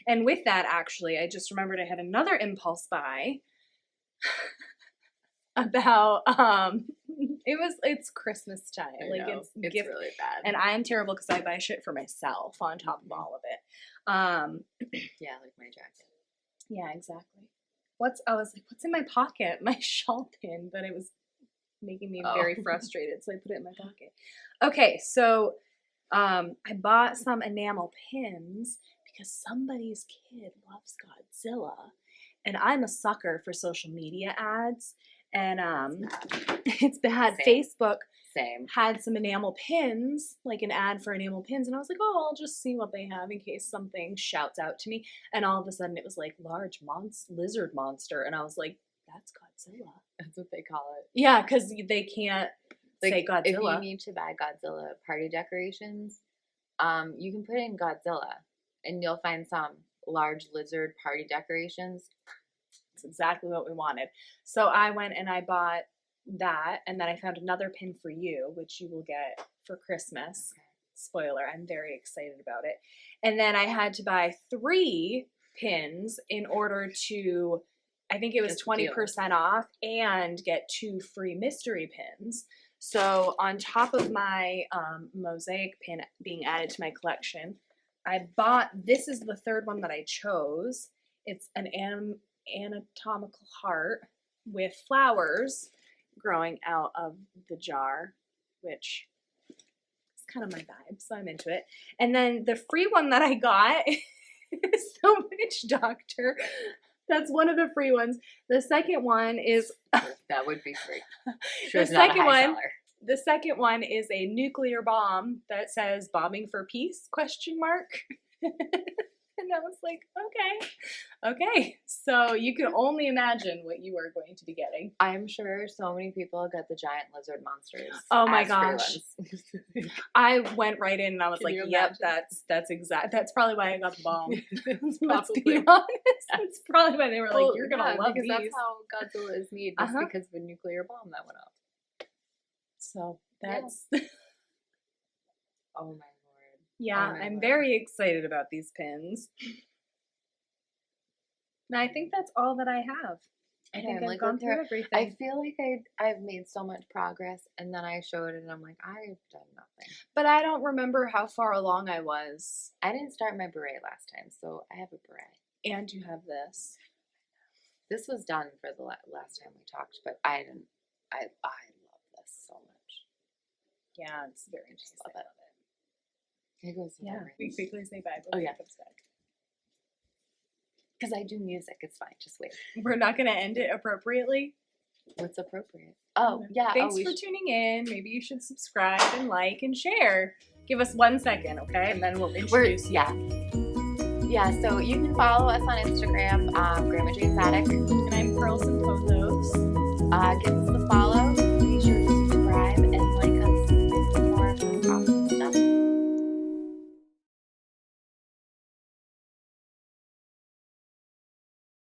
And with that, actually, I just remembered I had another impulse buy about it's Christmas time. I like know. it's It's really bad. and I'm terrible because I buy shit for myself on top of all of it. Yeah, like my jacket. Yeah, exactly. I was like, what's in my pocket? My shawl pin, but it was making me very frustrated, so I put it in my pocket. Okay, so I bought some enamel pins because somebody's kid loves Godzilla, and I'm a sucker for social media ads, and it's bad. Same. Facebook Same. had some enamel pins, like an ad for enamel pins, and I was like, oh, I'll just see what they have in case something shouts out to me. And all of a sudden it was like large lizard monster, and I was like, that's Godzilla. That's what they call it. Yeah, because they can't say Godzilla. If you need to buy Godzilla party decorations, you can put in Godzilla, and you'll find some large lizard party decorations. It's exactly what we wanted. So I went and I bought that, and then I found another pin for you, which you will get for Christmas. Okay. Spoiler, I'm very excited about it. And then I had to buy 3 pins in order to, I think it was 20% off, and get 2 free mystery pins. So on top of my mosaic pin being added to my collection, I bought, this is the 3rd one that I chose. It's an anatomical heart with flowers growing out of the jar, which is kind of my vibe, so I'm into it. And then the free one that I got is the Witch Doctor. That's one of the free ones. The second one is that would be free. Sure, the second one is a nuclear bomb that says "bombing for peace?" ? And I was like, okay. So you can only imagine what you are going to be getting. I'm sure so many people got the giant lizard monsters. Oh my gosh. I went right in and I was like, yep, that's probably why I got the bomb. Let's be honest. That's probably why they were like, you're going to love because these. That's how Godzilla is made, just because of a nuclear bomb that went off. So that's... Oh my lord. Yeah, I'm very excited about these pins. And I think that's all that I have. I think I've gone through everything. I feel like I've made so much progress, and then I showed it and I'm like, I've done nothing. But I don't remember how far along I was. I didn't start my beret last time, so I have a beret. And you have this. This was done for the last time we talked, but I didn't. I love this so much. Yeah, it's very interesting. I love it. Here goes the we quickly say bye. Oh, yeah. Because I do music. It's fine. Just wait. We're not going to end it appropriately. What's appropriate? Oh, yeah. Thanks for tuning in. Maybe you should subscribe and like and share. Give us 1 second, okay? And then we'll introduce you. Yeah, so you can follow us on Instagram, Grandma Jane's Attic.